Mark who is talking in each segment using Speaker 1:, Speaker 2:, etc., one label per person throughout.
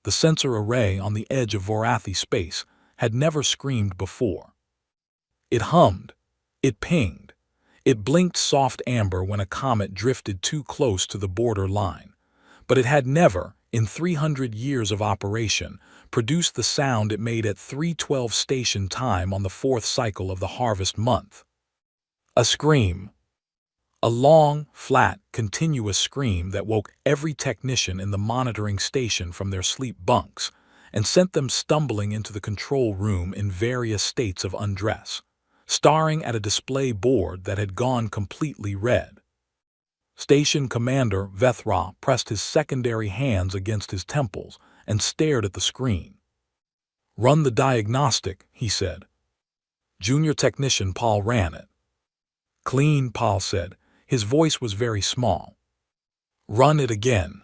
Speaker 1: the sensor array on the edge of Vorathi space, had never screamed before. It hummed. It pinged. It blinked soft amber when a comet drifted too close to the border line. But it had never, in 300 years of operation, produced the sound it made at 3:12 station time on the 4th cycle of the harvest month. A scream. A long, flat, continuous scream that woke every technician in the monitoring station from their sleep bunks and sent them stumbling into the control room in various states of undress, staring at a display board that had gone completely red. Station Commander Vethra pressed his secondary hands against his temples and stared at the screen. "Run the diagnostic," he said. Junior Technician Paul ran it. "Clean," Paul said. His voice was very small. "Run it again."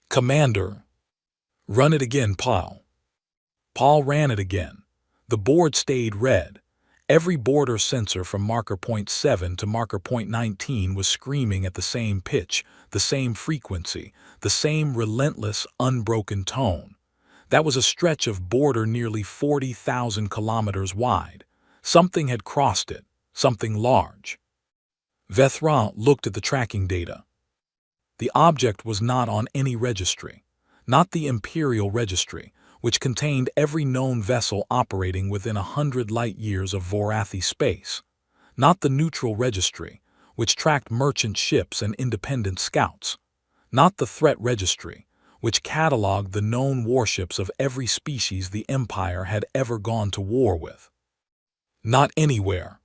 Speaker 1: "Commander." "Run it again, Paul." Paul ran it again. The board stayed red. Every border sensor from marker point 7 to marker point 19 was screaming at the same pitch, the same frequency, the same relentless, unbroken tone. That was a stretch of border nearly 40,000 kilometers wide. Something had crossed it, something large. Vethra looked at the tracking data. The object was not on any registry, not the Imperial Registry, which contained every known vessel operating within 100 light-years of Vorathi space, not the Neutral Registry, which tracked merchant ships and independent scouts, not the Threat Registry, which cataloged the known warships of every species the Empire had ever gone to war with. Not anywhere.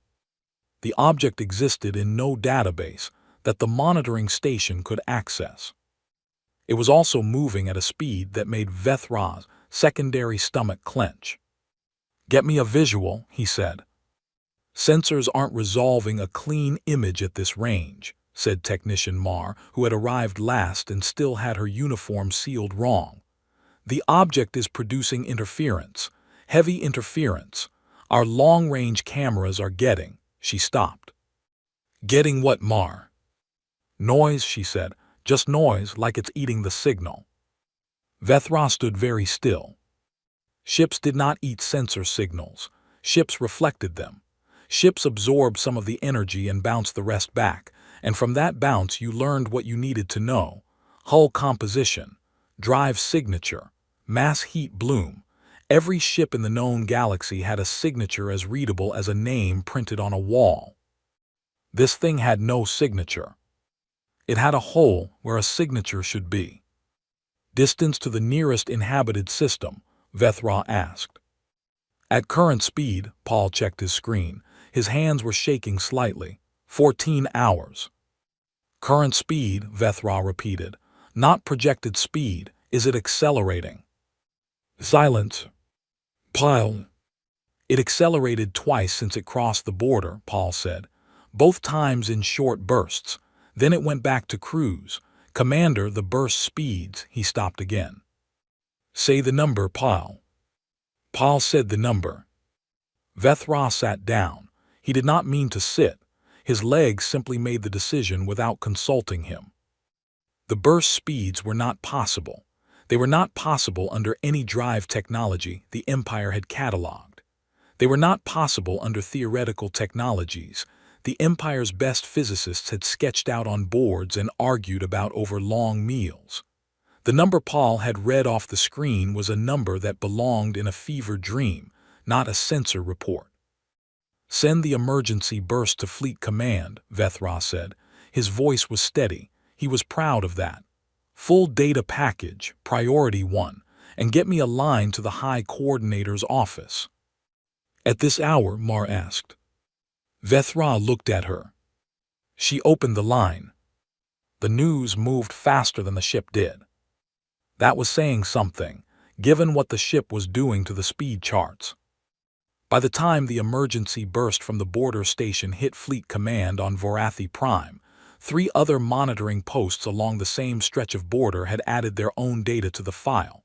Speaker 1: The object existed in no database that the monitoring station could access. It was also moving at a speed that made Vethra's secondary stomach clench. "Get me a visual," he said. "Sensors aren't resolving a clean image at this range," said Technician Mar, who had arrived last and still had her uniform sealed wrong. "The object is producing interference, heavy interference. Our long-range cameras are getting—" She stopped. "Getting what, Mar?" "Noise," she said. "Just noise, like it's eating the signal." Vethra stood very still. Ships did not eat sensor signals. Ships reflected them. Ships absorbed some of the energy and bounced the rest back, and from that bounce you learned what you needed to know: hull composition, drive signature, mass heat bloom. Every ship in the known galaxy had a signature as readable as a name printed on a wall. This thing had no signature. It had a hole where a signature should be. "Distance to the nearest inhabited system?" Vethra asked. At current speed, Paul checked his screen. His hands were shaking slightly. 14 hours. "Current speed," Vethra repeated. "Not projected speed. Is it accelerating?" Silence. "Paul." "It accelerated twice since it crossed the border," Paul said. "Both times in short bursts. Then it went back to cruise. Commander, the burst speeds." He stopped again. "Say the number, Paul." Paul said the number. Vethra sat down. He did not mean to sit. His legs simply made the decision without consulting him. The burst speeds were not possible. They were not possible under any drive technology the Empire had catalogued. They were not possible under theoretical technologies the Empire's best physicists had sketched out on boards and argued about over long meals. The number Paul had read off the screen was a number that belonged in a fever dream, not a sensor report. "Send the emergency burst to Fleet Command," Vethra said. His voice was steady. He was proud of that. "Full data package, priority 1, and get me a line to the High Coordinator's office." "At this hour?" Mar asked. Vethra looked at her. She opened the line. The news moved faster than the ship did. That was saying something, given what the ship was doing to the speed charts. By the time the emergency burst from the border station hit Fleet Command on Vorathi Prime, 3 other monitoring posts along the same stretch of border had added their own data to the file.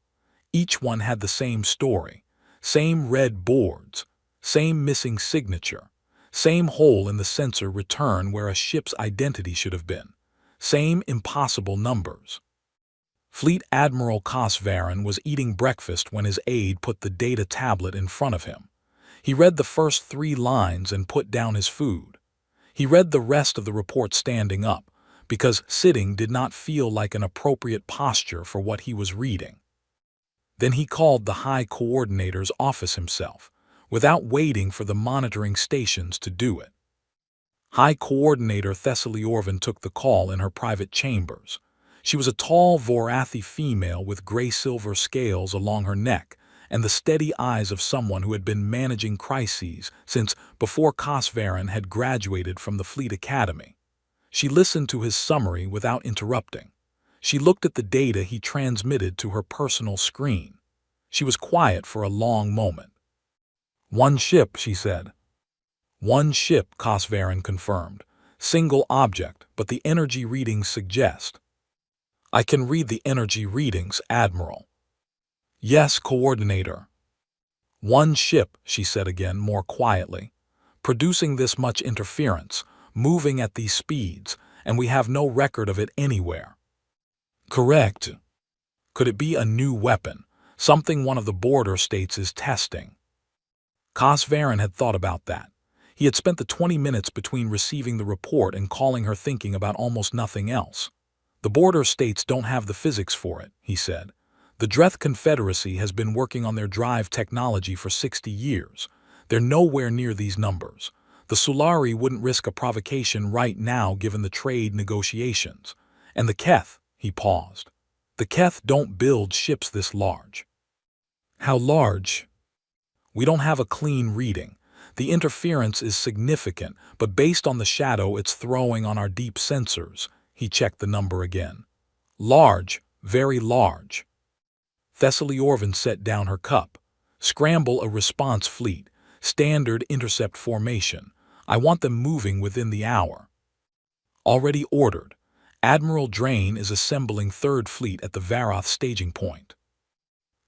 Speaker 1: Each one had the same story, same red boards, same missing signature, same hole in the sensor return where a ship's identity should have been, same impossible numbers. Fleet Admiral Cosvaran was eating breakfast when his aide put the data tablet in front of him. He read the first 3 lines and put down his food. He read the rest of the report standing up, because sitting did not feel like an appropriate posture for what he was reading. Then he called the High Coordinator's office himself, without waiting for the monitoring stations to do it. High Coordinator Thessaly Orvin took the call in her private chambers. She was a tall Vorathi female with gray-silver scales along her neck and the steady eyes of someone who had been managing crises since before Cosvaran had graduated from the Fleet Academy. She listened to his summary without interrupting. She looked at the data he transmitted to her personal screen. She was quiet for a long moment. "One ship," she said. "One ship," Cosvaran confirmed. "Single object, but the energy readings suggest." "I can read the energy readings, Admiral." "Yes, Coordinator." "One ship," she said again, more quietly. "Producing this much interference, moving at these speeds, and we have no record of it anywhere." "Correct." "Could it be a new weapon, something one of the border states is testing?" Cosvaran had thought about that. He had spent the 20 minutes between receiving the report and calling her thinking about almost nothing else. "The border states don't have the physics for it," he said. "The Dreth Confederacy has been working on their drive technology for 60 years. They're nowhere near these numbers. The Sulari wouldn't risk a provocation right now given the trade negotiations. And the Keth," he paused. "The Keth don't build ships this large." "How large?" "We don't have a clean reading. The interference is significant, but based on the shadow it's throwing on our deep sensors," he checked the number again. "Large, very large." Thessaly Orvin set down her cup. "Scramble a response fleet. Standard intercept formation. I want them moving within the hour." "Already ordered. Admiral Drain is assembling 3rd Fleet at the Varoth staging point."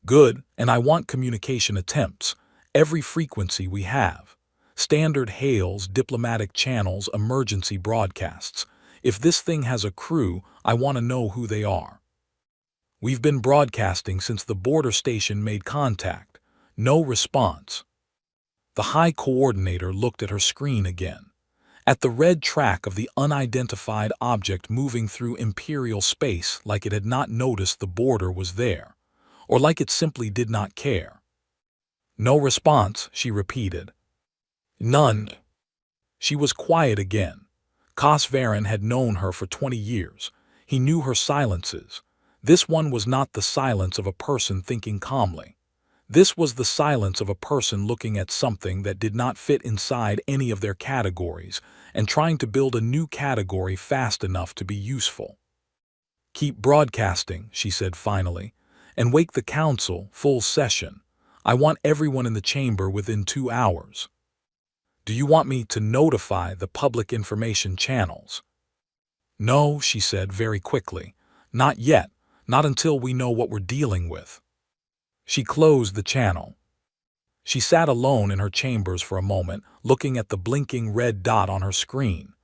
Speaker 1: "Good, and I want communication attempts. Every frequency we have. Standard hails, diplomatic channels, emergency broadcasts. If this thing has a crew, I want to know who they are." "We've been broadcasting since the border station made contact. No response." The High Coordinator looked at her screen again. At the red track of the unidentified object moving through Imperial space like it had not noticed the border was there, or like it simply did not care. "No response," she repeated. "None." She was quiet again. Cosvaran had known her for 20 years. He knew her silences. This one was not the silence of a person thinking calmly. This was the silence of a person looking at something that did not fit inside any of their categories and trying to build a new category fast enough to be useful. "Keep broadcasting," she said finally, "and wake the council, full session. I want everyone in the chamber within 2 hours." "Do you want me to notify the public information channels?" "No," she said very quickly. "Not yet. Not until we know what we're dealing with." She closed the channel. She sat alone in her chambers for a moment, looking at the blinking red dot on her screen.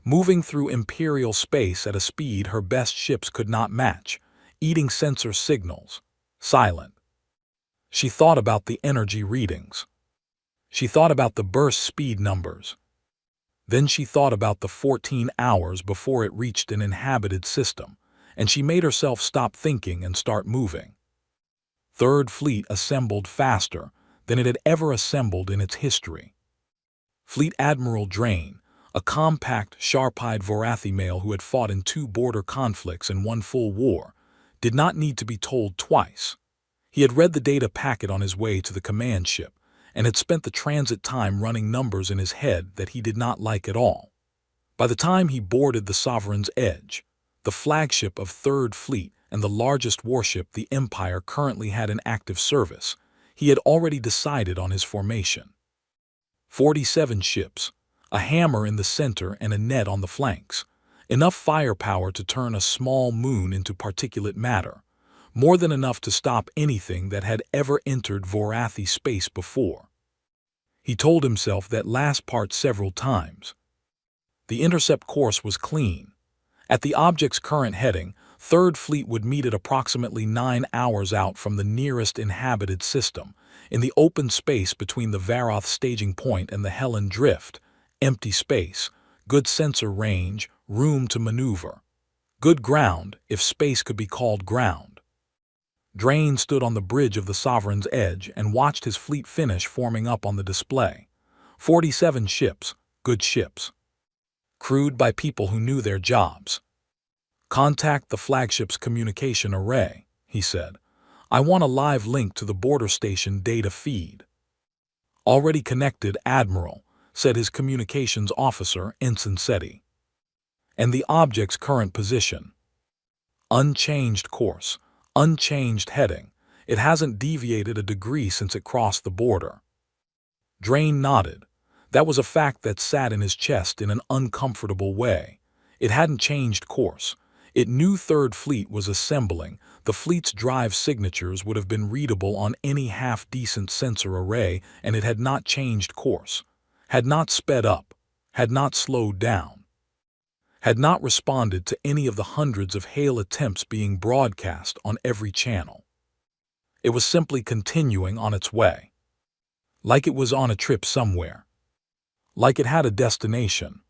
Speaker 1: Moving through Imperial space at a speed her best ships could not match, eating sensor signals. Silent. She thought about the energy readings. She thought about the burst speed numbers. Then she thought about the 14 hours before it reached an inhabited system, and she made herself stop thinking and start moving. 3rd Fleet assembled faster than it had ever assembled in its history. Fleet Admiral Drain, a compact, sharp-eyed Vorathi male who had fought in 2 border conflicts and 1 full war, did not need to be told twice. He had read the data packet on his way to the command ship, and had spent the transit time running numbers in his head that he did not like at all. By the time he boarded the Sovereign's Edge, the flagship of 3rd Fleet and the largest warship the Empire currently had in active service, he had already decided on his formation. 47 ships, a hammer in the center and a net on the flanks, enough firepower to turn a small moon into particulate matter, more than enough to stop anything that had ever entered Vorathi space before. He told himself that last part several times. The intercept course was clean. At the object's current heading, Third Fleet would meet it approximately 9 hours out from the nearest inhabited system, in the open space between the Varoth staging point and the Helen Drift. Empty space, good sensor range, room to maneuver. Good ground, if space could be called ground. Drain stood on the bridge of the Sovereign's edge and watched his fleet finish forming up on the display. 47 ships, good ships. Crewed by people who knew their jobs. "Contact the flagship's communication array," he said. "I want a live link to the border station data feed." "Already connected, Admiral," said his communications officer, Ensign Seti. "And the object's current position?" "Unchanged course, unchanged heading. It hasn't deviated a degree since it crossed the border." Drain nodded. That was a fact that sat in his chest in an uncomfortable way. It hadn't changed course. It knew Third Fleet was assembling. The fleet's drive signatures would have been readable on any half-decent sensor array, and it had not changed course, had not sped up, had not slowed down, had not responded to any of the hundreds of hail attempts being broadcast on every channel. It was simply continuing on its way. Like it was on a trip somewhere. Like it had a destination.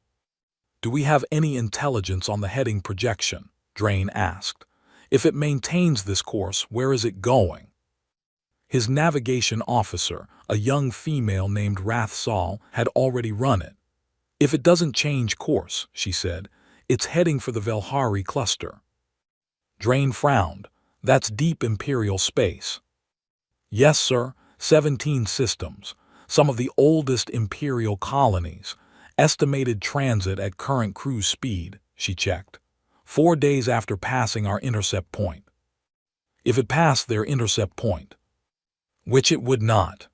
Speaker 1: "Do we have any intelligence on the heading projection?" Drain asked. "If it maintains this course, where is it going?" His navigation officer, a young female named Rath Sal, had already run it. "If it doesn't change course," she said, "it's heading for the Velhari cluster." Drain frowned. "That's deep Imperial space." "Yes, sir. 17 systems. Some of the oldest Imperial colonies. Estimated transit at current cruise speed," she checked. 4 days after passing our intercept point. If it passed their intercept point. Which it would not.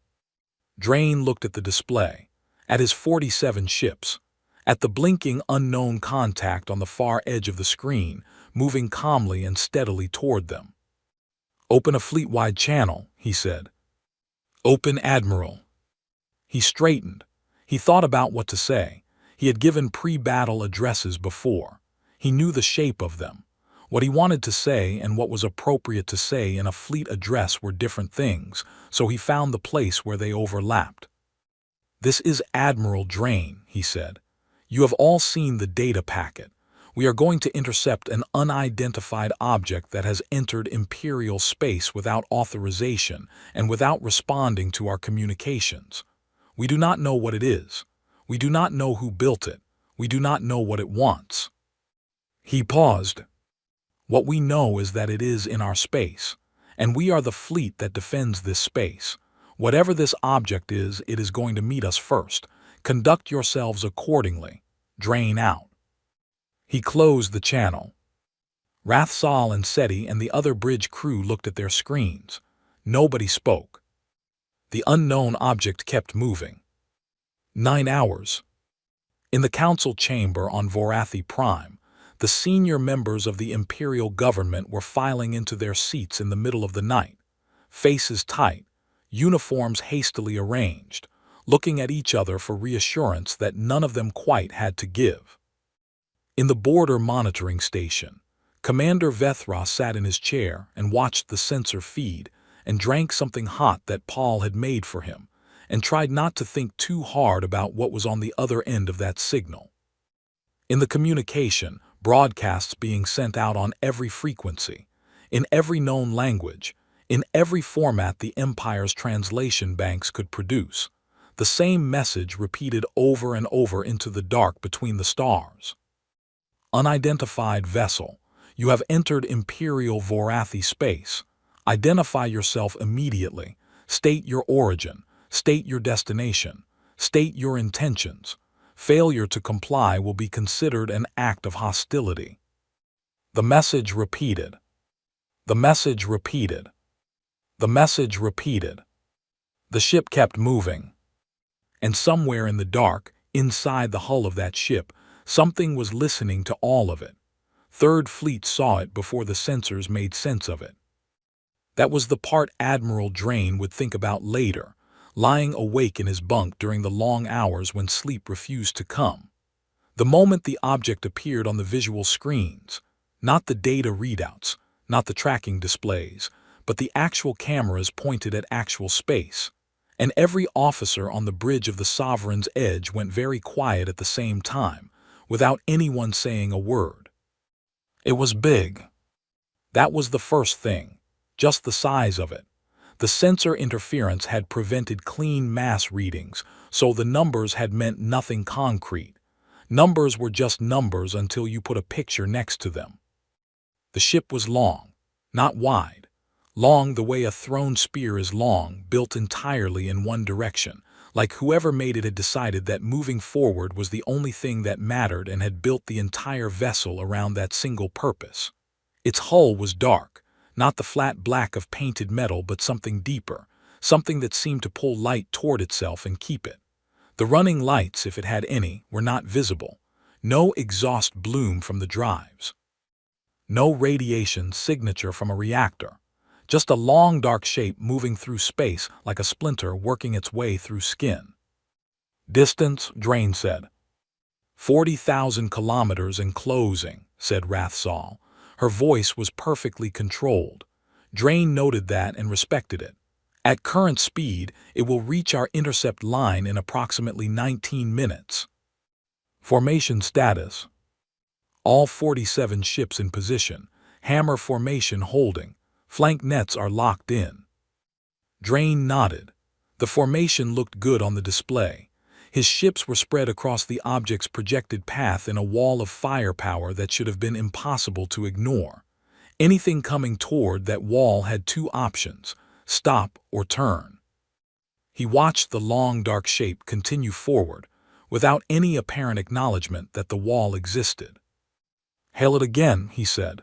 Speaker 1: Drain looked at the display, at his 47 ships, at the blinking unknown contact on the far edge of the screen, moving calmly and steadily toward them. "Open a fleet-wide channel," he said. "Open, Admiral." He straightened. He thought about what to say. He had given pre-battle addresses before. He knew the shape of them. What he wanted to say and what was appropriate to say in a fleet address were different things, so he found the place where they overlapped. "This is Admiral Drain," he said. "You have all seen the data packet. We are going to intercept an unidentified object that has entered Imperial space without authorization and without responding to our communications. We do not know what it is. We do not know who built it. We do not know what it wants." He paused. "What we know is that it is in our space, and we are the fleet that defends this space. Whatever this object is, it is going to meet us first. Conduct yourselves accordingly. Drain out." He closed the channel. Rath Sal and Seti and the other bridge crew looked at their screens. Nobody spoke. The unknown object kept moving. 9 hours. In the council chamber on Vorathi Prime, the senior members of the Imperial government were filing into their seats in the middle of the night, faces tight, uniforms hastily arranged, looking at each other for reassurance that none of them quite had to give. In the border monitoring station, Commander Vethra sat in his chair and watched the sensor feed and drank something hot that Paul had made for him, and tried not to think too hard about what was on the other end of that signal. In the communication, broadcasts being sent out on every frequency, in every known language, in every format the Empire's translation banks could produce, the same message repeated over and over into the dark between the stars. "Unidentified vessel, you have entered Imperial Vorathi space. Identify yourself immediately. State your origin. State your destination. State your intentions. Failure to comply will be considered an act of hostility." The message repeated. The message repeated. The message repeated. The ship kept moving. And somewhere in the dark, inside the hull of that ship, something was listening to all of it. Third Fleet saw it before the sensors made sense of it. That was the part Admiral Drain would think about later, lying awake in his bunk during the long hours when sleep refused to come. The moment the object appeared on the visual screens, Not the data readouts, not the tracking displays, but the actual cameras pointed at actual space. And every officer on the bridge of the Sovereign's Edge went very quiet at the same time, without anyone saying a word. It was big. That was the first thing, just the size of it. The sensor interference had prevented clean mass readings, so the numbers had meant nothing concrete. Numbers were just numbers until you put a picture next to them. The ship was long, not wide. Long the way a thrown spear is long, built entirely in one direction, like whoever made it had decided that moving forward was the only thing that mattered and had built the entire vessel around that single purpose. Its hull was dark, not the flat black of painted metal but something deeper, something that seemed to pull light toward itself and keep it. The running lights, if it had any, were not visible. No exhaust bloom from the drives. No radiation signature from a reactor. Just a long dark shape moving through space like a splinter working its way through skin. Distance, Drain said. 40,000 kilometers and closing, said Rathsal. Her voice was perfectly controlled. Drain noted that and respected it. At current speed, it will reach our intercept line in approximately 19 minutes. Formation status. All 47 ships in position. Hammer formation holding. Flank nets are locked in. Drain nodded. The formation looked good on the display. His ships were spread across the object's projected path in a wall of firepower that should have been impossible to ignore. Anything coming toward that wall had two options: stop or turn. He watched the long dark shape continue forward, without any apparent acknowledgement that the wall existed. "Hail it again," he said.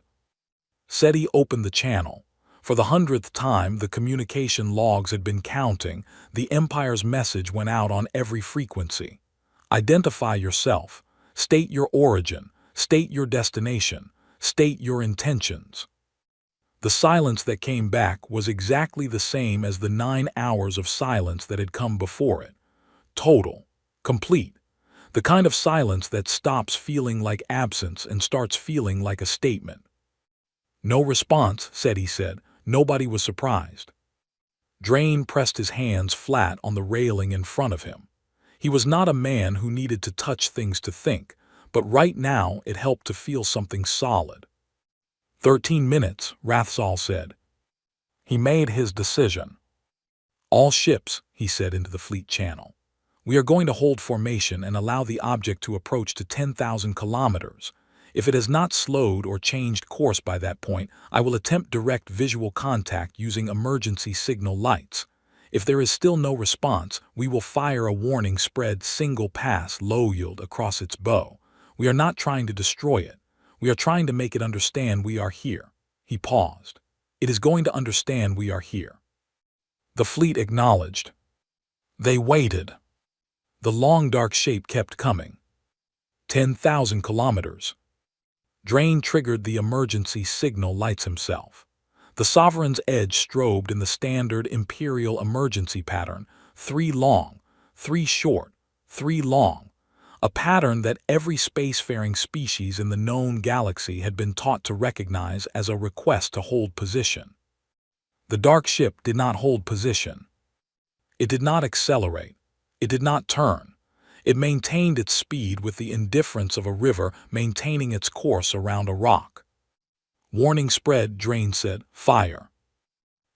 Speaker 1: SETI opened the channel. For the 100th time, the communication logs had been counting. The Empire's message went out on every frequency. Identify yourself. State your origin. State your destination. State your intentions. The silence that came back was exactly the same as the 9 hours of silence that had come before it. Total. Complete. The kind of silence that stops feeling like absence and starts feeling like a statement. No response, SETI said. Nobody was surprised. Drain pressed his hands flat on the railing in front of him. He was not a man who needed to touch things to think, but right now it helped to feel something solid. 13 minutes, Rathsal said. He made his decision. All ships, he said into the fleet channel. We are going to hold formation and allow the object to approach to 10,000 kilometers. If it has not slowed or changed course by that point, I will attempt direct visual contact using emergency signal lights. If there is still no response, we will fire a warning spread single pass low yield across its bow. We are not trying to destroy it. We are trying to make it understand we are here. He paused. It is going to understand we are here. The fleet acknowledged. They waited. The long dark shape kept coming. 10,000 kilometers. Drain triggered the emergency signal lights himself. The Sovereign's Edge strobed in the standard Imperial emergency pattern: 3 long, 3 short, 3 long, a pattern that every spacefaring species in the known galaxy had been taught to recognize as a request to hold position. The dark ship did not hold position. It did not accelerate. It did not turn. It maintained its speed with the indifference of a river maintaining its course around a rock. Warning spread, Drain said. Fire.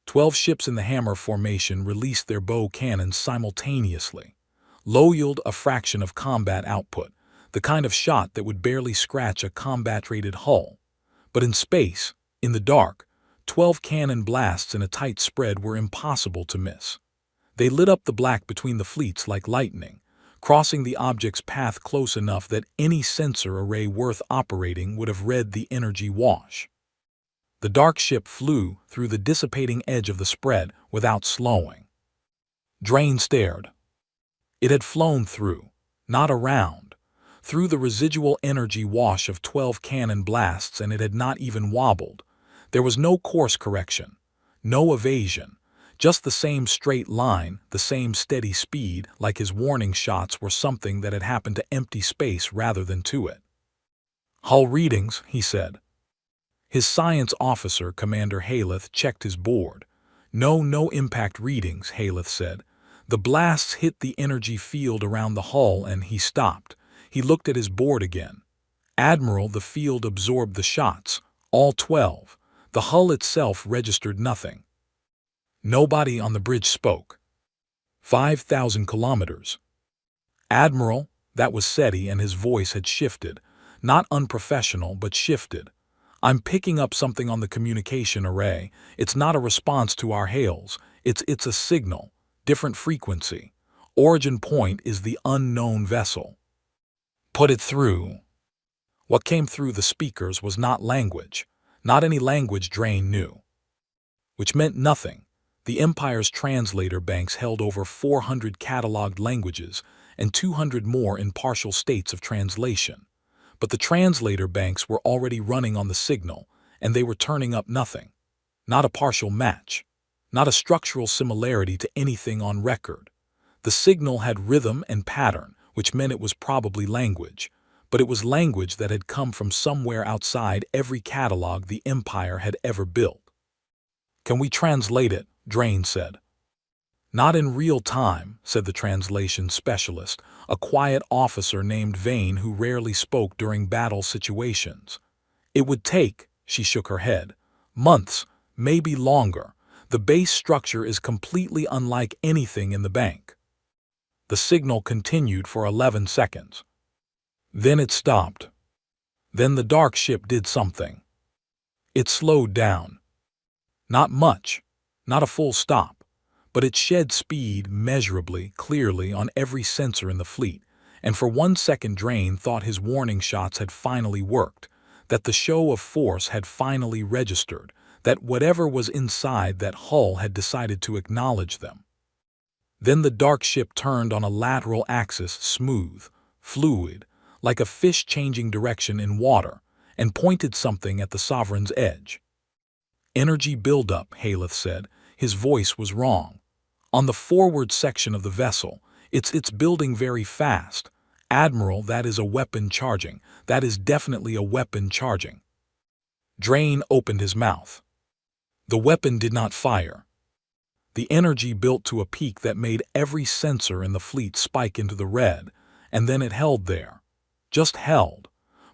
Speaker 1: 12 ships in the hammer formation released their bow cannons simultaneously. Low yield, a fraction of combat output, the kind of shot that would barely scratch a combat-rated hull. But in space, in the dark, 12 cannon blasts in a tight spread were impossible to miss. They lit up the black between the fleets like lightning, crossing the object's path close enough that any sensor array worth operating would have read the energy wash. The dark ship flew through the dissipating edge of the spread without slowing. Drain stared. It had flown through, not around, through the residual energy wash of 12 cannon blasts, and it had not even wobbled. There was no course correction, no evasion. Just the same straight line, the same steady speed, like his warning shots were something that had happened to empty space rather than to it. Hull readings, he said. His science officer, Commander Haleth, checked his board. No impact readings, Haleth said. The blasts hit the energy field around the hull and he stopped. He looked at his board again. Admiral, the field absorbed the shots, all 12. The hull itself registered nothing. Nobody on the bridge spoke. 5,000 kilometers. Admiral, that was SETI, and his voice had shifted. Not unprofessional, but shifted. I'm picking up something on the communication array. It's not a response to our hails. It's a signal. Different frequency. Origin point is the unknown vessel. Put it through. What came through the speakers was not language. Not any language Drain knew. Which meant nothing. The Empire's translator banks held over 400 cataloged languages and 200 more in partial states of translation. But the translator banks were already running on the signal, and they were turning up nothing. Not a partial match. Not a structural similarity to anything on record. The signal had rhythm and pattern, which meant it was probably language. But it was language that had come from somewhere outside every catalog the Empire had ever built. Can we translate it? Drain said. Not in real time, said the translation specialist, a quiet officer named Vane who rarely spoke during battle situations. It would take, she shook her head, months, maybe longer. The base structure is completely unlike anything in the bank. The signal continued for 11 seconds. Then it stopped. Then the dark ship did something. It slowed down. Not much, not a full stop, but it shed speed measurably, clearly on every sensor in the fleet, and for 1 second Drain thought his warning shots had finally worked, that the show of force had finally registered, that whatever was inside that hull had decided to acknowledge them. Then the dark ship turned on a lateral axis, smooth, fluid, like a fish changing direction in water, and pointed something at the Sovereign's edge. Energy buildup, Haleth said. His voice was wrong. On the forward section of the vessel, it's building very fast. Admiral, that is a weapon charging. That is definitely a weapon charging. Drain opened his mouth. The weapon did not fire. The energy built to a peak that made every sensor in the fleet spike into the red, and then it held there. Just held.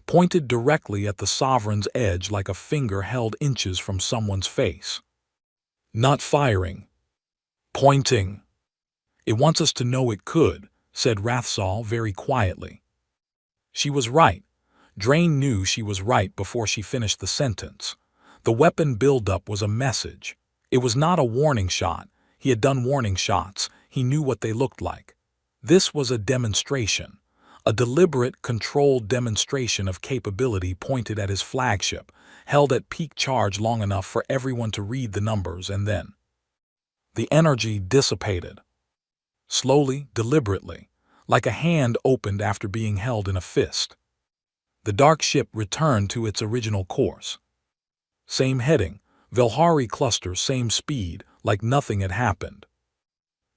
Speaker 1: Pointed directly at the Sovereign's edge like a finger held inches from someone's face. Not firing. Pointing. It wants us to know it could, said Rathsal very quietly. She was right. Drain knew she was right before she finished the sentence. The weapon buildup was a message. It was not a warning shot. He had done warning shots. He knew what they looked like. This was a demonstration. A deliberate, controlled demonstration of capability pointed at his flagship, held at peak charge long enough for everyone to read the numbers, and then the energy dissipated. Slowly, deliberately, like a hand opened after being held in a fist. The dark ship returned to its original course. Same heading, Velhari cluster, same speed, like nothing had happened.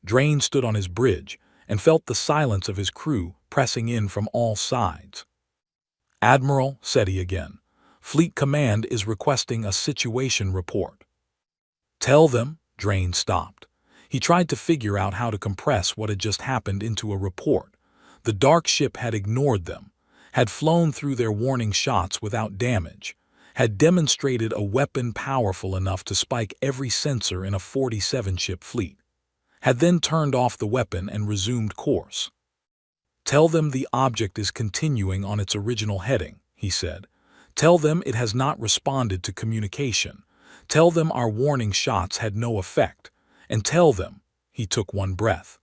Speaker 1: Drain stood on his bridge and felt the silence of his crew pressing in from all sides. Admiral, said he again, Fleet Command is requesting a situation report. Tell them. Drain stopped. He tried to figure out how to compress what had just happened into a report. The dark ship had ignored them, had flown through their warning shots without damage, had demonstrated a weapon powerful enough to spike every sensor in a 47-ship fleet, had then turned off the weapon and resumed course. Tell them the object is continuing on its original heading, he said. Tell them it has not responded to communication. Tell them our warning shots had no effect. And tell them, he took one breath,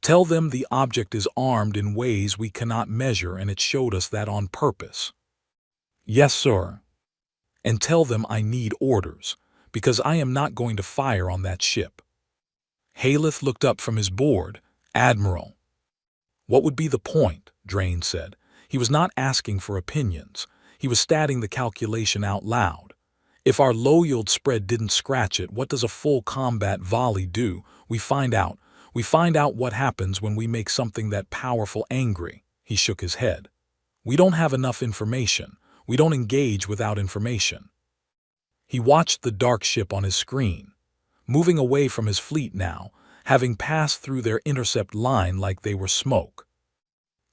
Speaker 1: tell them the object is armed in ways we cannot measure and it showed us that on purpose. Yes, sir. And tell them I need orders, because I am not going to fire on that ship. Haleth looked up from his board. Admiral. What would be the point? Drain said. He was not asking for opinions. He was stating the calculation out loud. If our low-yield spread didn't scratch it, what does a full combat volley do? We find out. We find out what happens when we make something that powerful angry. He shook his head. We don't have enough information. We don't engage without information. He watched the dark ship on his screen, moving away from his fleet now, having passed through their intercept line like they were smoke.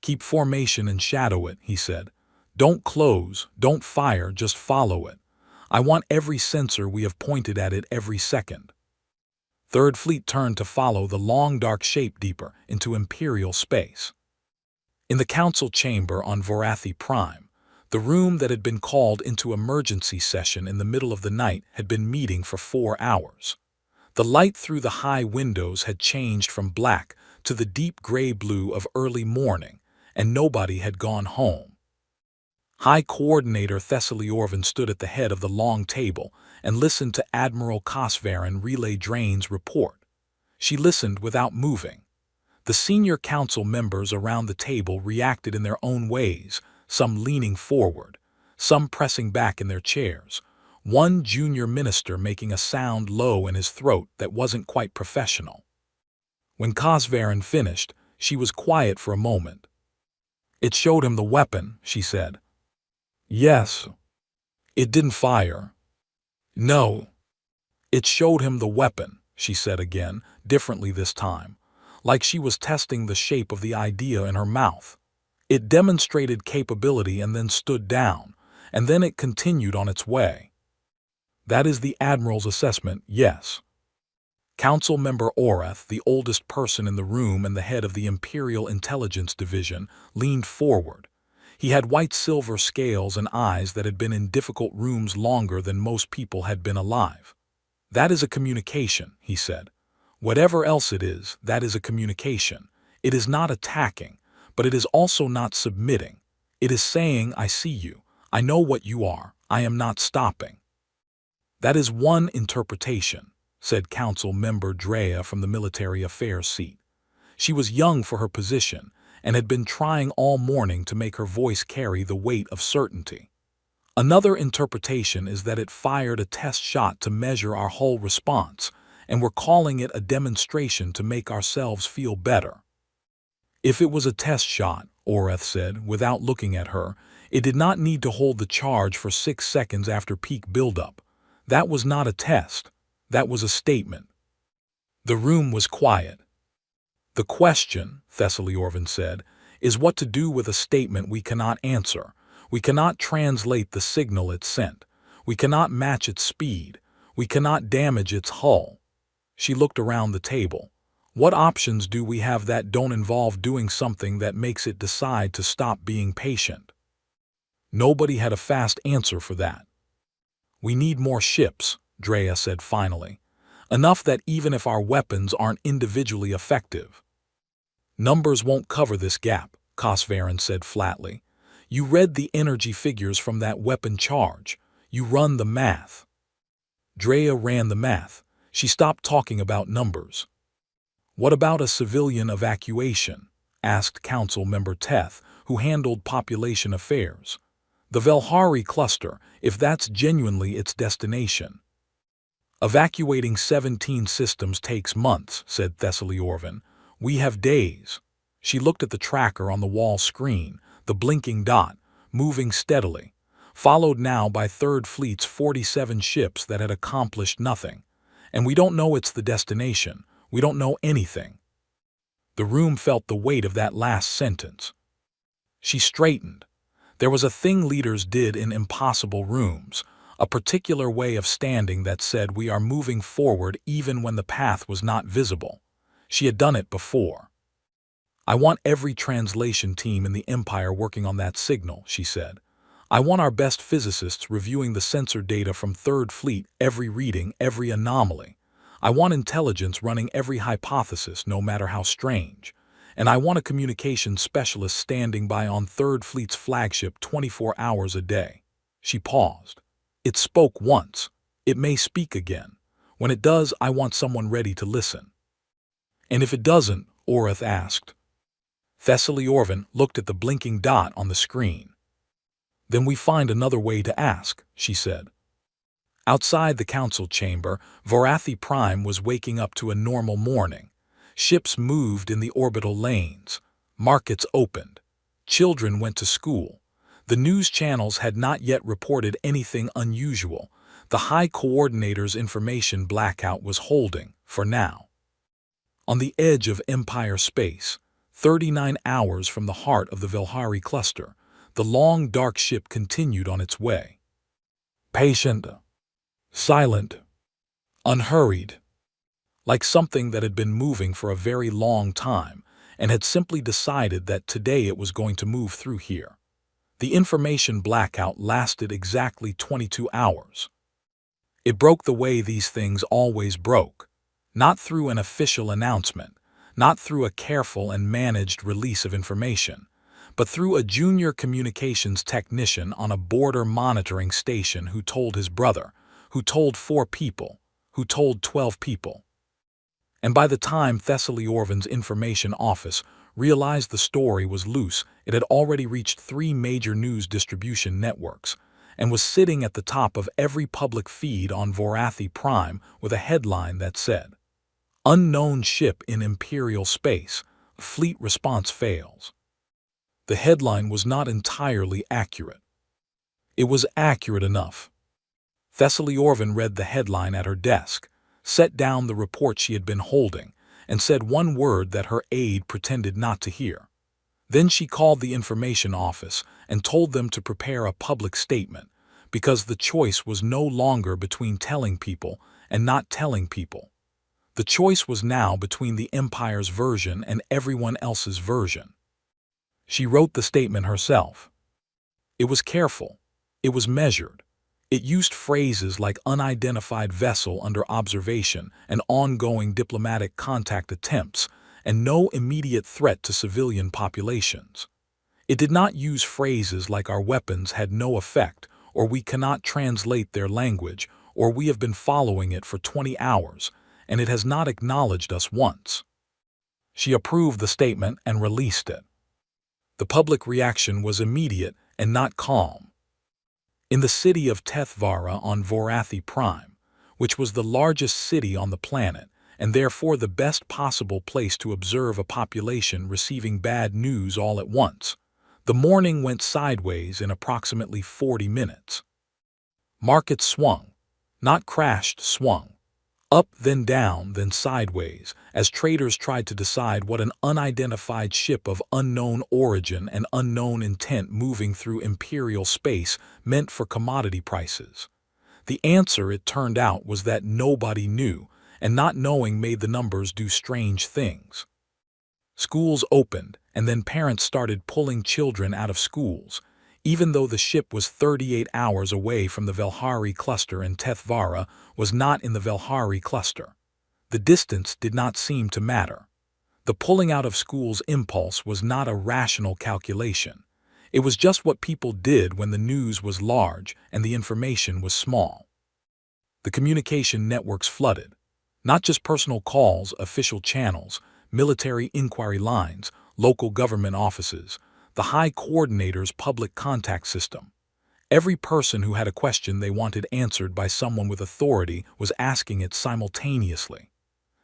Speaker 1: "Keep formation and shadow it," he said. "Don't close, don't fire, just follow it. I want every sensor we have pointed at it every second." Third Fleet turned to follow the long dark shape deeper into Imperial space. In the council chamber on Vorathi Prime, the room that had been called into emergency session in the middle of the night had been meeting for 4 hours. The light through the high windows had changed from black to the deep gray blue of early morning, and nobody had gone home. High Coordinator Thessaly Orvan stood at the head of the long table and listened to Admiral Cosvarin relay Drain's report. She listened without moving. The senior council members around the table reacted in their own ways, some leaning forward, some pressing back in their chairs, one junior minister making a sound low in his throat that wasn't quite professional. When Cosvarin finished, she was quiet for a moment. "It showed him the weapon," she said. "Yes." "It didn't fire." "No." "It showed him the weapon," she said again, differently this time, like she was testing the shape of the idea in her mouth. "It demonstrated capability and then stood down, and then it continued on its way." "That is the Admiral's assessment, yes." Council Member Orath, the oldest person in the room and the head of the Imperial Intelligence Division, leaned forward. He had white-silver scales and eyes that had been in difficult rooms longer than most people had been alive. "That is a communication," he said. "Whatever else it is, that is a communication. It is not attacking, but it is also not submitting. It is saying, I see you. I know what you are. I am not stopping." "That is one interpretation," said Council Member Drea from the Military Affairs seat. She was young for her position and had been trying all morning to make her voice carry the weight of certainty. "Another interpretation is that it fired a test shot to measure our whole response, and we're calling it a demonstration to make ourselves feel better." "If it was a test shot," Orath said, without looking at her, "it did not need to hold the charge for 6 seconds after peak buildup. That was not a test. That was a statement." The room was quiet. "The question," Thessaly Orvan said, "is what to do with a statement we cannot answer. We cannot translate the signal it sent. We cannot match its speed. We cannot damage its hull." She looked around the table. "What options do we have that don't involve doing something that makes it decide to stop being patient?" Nobody had a fast answer for that. "We need more ships," Drea said finally. "Enough that even if our weapons aren't individually effective." "Numbers won't cover this gap," Cosvarin said flatly. "You read the energy figures from that weapon charge. You run the math." Drea ran the math. She stopped talking about numbers. "What about a civilian evacuation?" asked Council Member Teth, who handled population affairs. "The Velhari cluster, if that's genuinely its destination." "Evacuating 17 systems takes months," said Thessaly Orvan. "We have days." She looked at the tracker on the wall screen, the blinking dot, moving steadily, followed now by Third Fleet's 47 ships that had accomplished nothing. "And we don't know it's the destination. We don't know anything." The room felt the weight of that last sentence. She straightened. There was a thing leaders did in impossible rooms, a particular way of standing that said we are moving forward even when the path was not visible. She had done it before. "I want every translation team in the Empire working on that signal," she said. "I want our best physicists reviewing the sensor data from Third Fleet, every reading, every anomaly. I want intelligence running every hypothesis, no matter how strange. And I want a communications specialist standing by on Third Fleet's flagship 24 hours a day." She paused. "It spoke once. It may speak again. When it does, I want someone ready to listen." "And if it doesn't?" Orath asked. Thessaly Orvan looked at the blinking dot on the screen. "Then we find another way to ask," she said. Outside the council chamber, Vorathi Prime was waking up to a normal morning. Ships moved in the orbital lanes. Markets opened. Children went to school. The news channels had not yet reported anything unusual. The High Coordinator's information blackout was holding, for now. On the edge of Empire space, 39 hours from the heart of the Velhari cluster, the long dark ship continued on its way. Patient, silent, unhurried, like something that had been moving for a very long time and had simply decided that today it was going to move through here. The information blackout lasted exactly 22 hours. It broke the way these things always broke, not through an official announcement, not through a careful and managed release of information, but through a junior communications technician on a border monitoring station who told his brother, who told 4 people, who told 12 people. And by the time Thessaly Orvan's information office realized the story was loose, it had already reached 3 major news distribution networks, and was sitting at the top of every public feed on Vorathi Prime with a headline that said, "Unknown ship in Imperial space, fleet response fails." The headline was not entirely accurate. It was accurate enough. Thessaly Orvan read the headline at her desk, set down the report she had been holding, and said one word that her aide pretended not to hear. Then she called the information office and told them to prepare a public statement, because the choice was no longer between telling people and not telling people. The choice was now between the Empire's version and everyone else's version. She wrote the statement herself. It was careful. It was measured. It used phrases like unidentified vessel under observation and ongoing diplomatic contact attempts, and no immediate threat to civilian populations. It did not use phrases like our weapons had no effect, or we cannot translate their language, or we have been following it for 20 hours, and it has not acknowledged us once. She approved the statement and released it. The public reaction was immediate and not calm. In the city of Tethvara on Vorathi Prime, which was the largest city on the planet, and therefore the best possible place to observe a population receiving bad news all at once, the morning went sideways in approximately 40 minutes. Markets swung, not crashed, swung. Up, then down, then sideways, as traders tried to decide what an unidentified ship of unknown origin and unknown intent moving through imperial space meant for commodity prices. The answer, it turned out, was that nobody knew, and not knowing made the numbers do strange things. Schools opened, and then parents started pulling children out of schools, even though the ship was 38 hours away from the Velhari cluster and Tethvara was not in the Velhari cluster. The distance did not seem to matter. The pulling out of schools impulse was not a rational calculation. It was just what people did when the news was large and the information was small. The communication networks flooded. Not just personal calls, official channels, military inquiry lines, local government offices, the High Coordinator's public contact system. Every person who had a question they wanted answered by someone with authority was asking it simultaneously.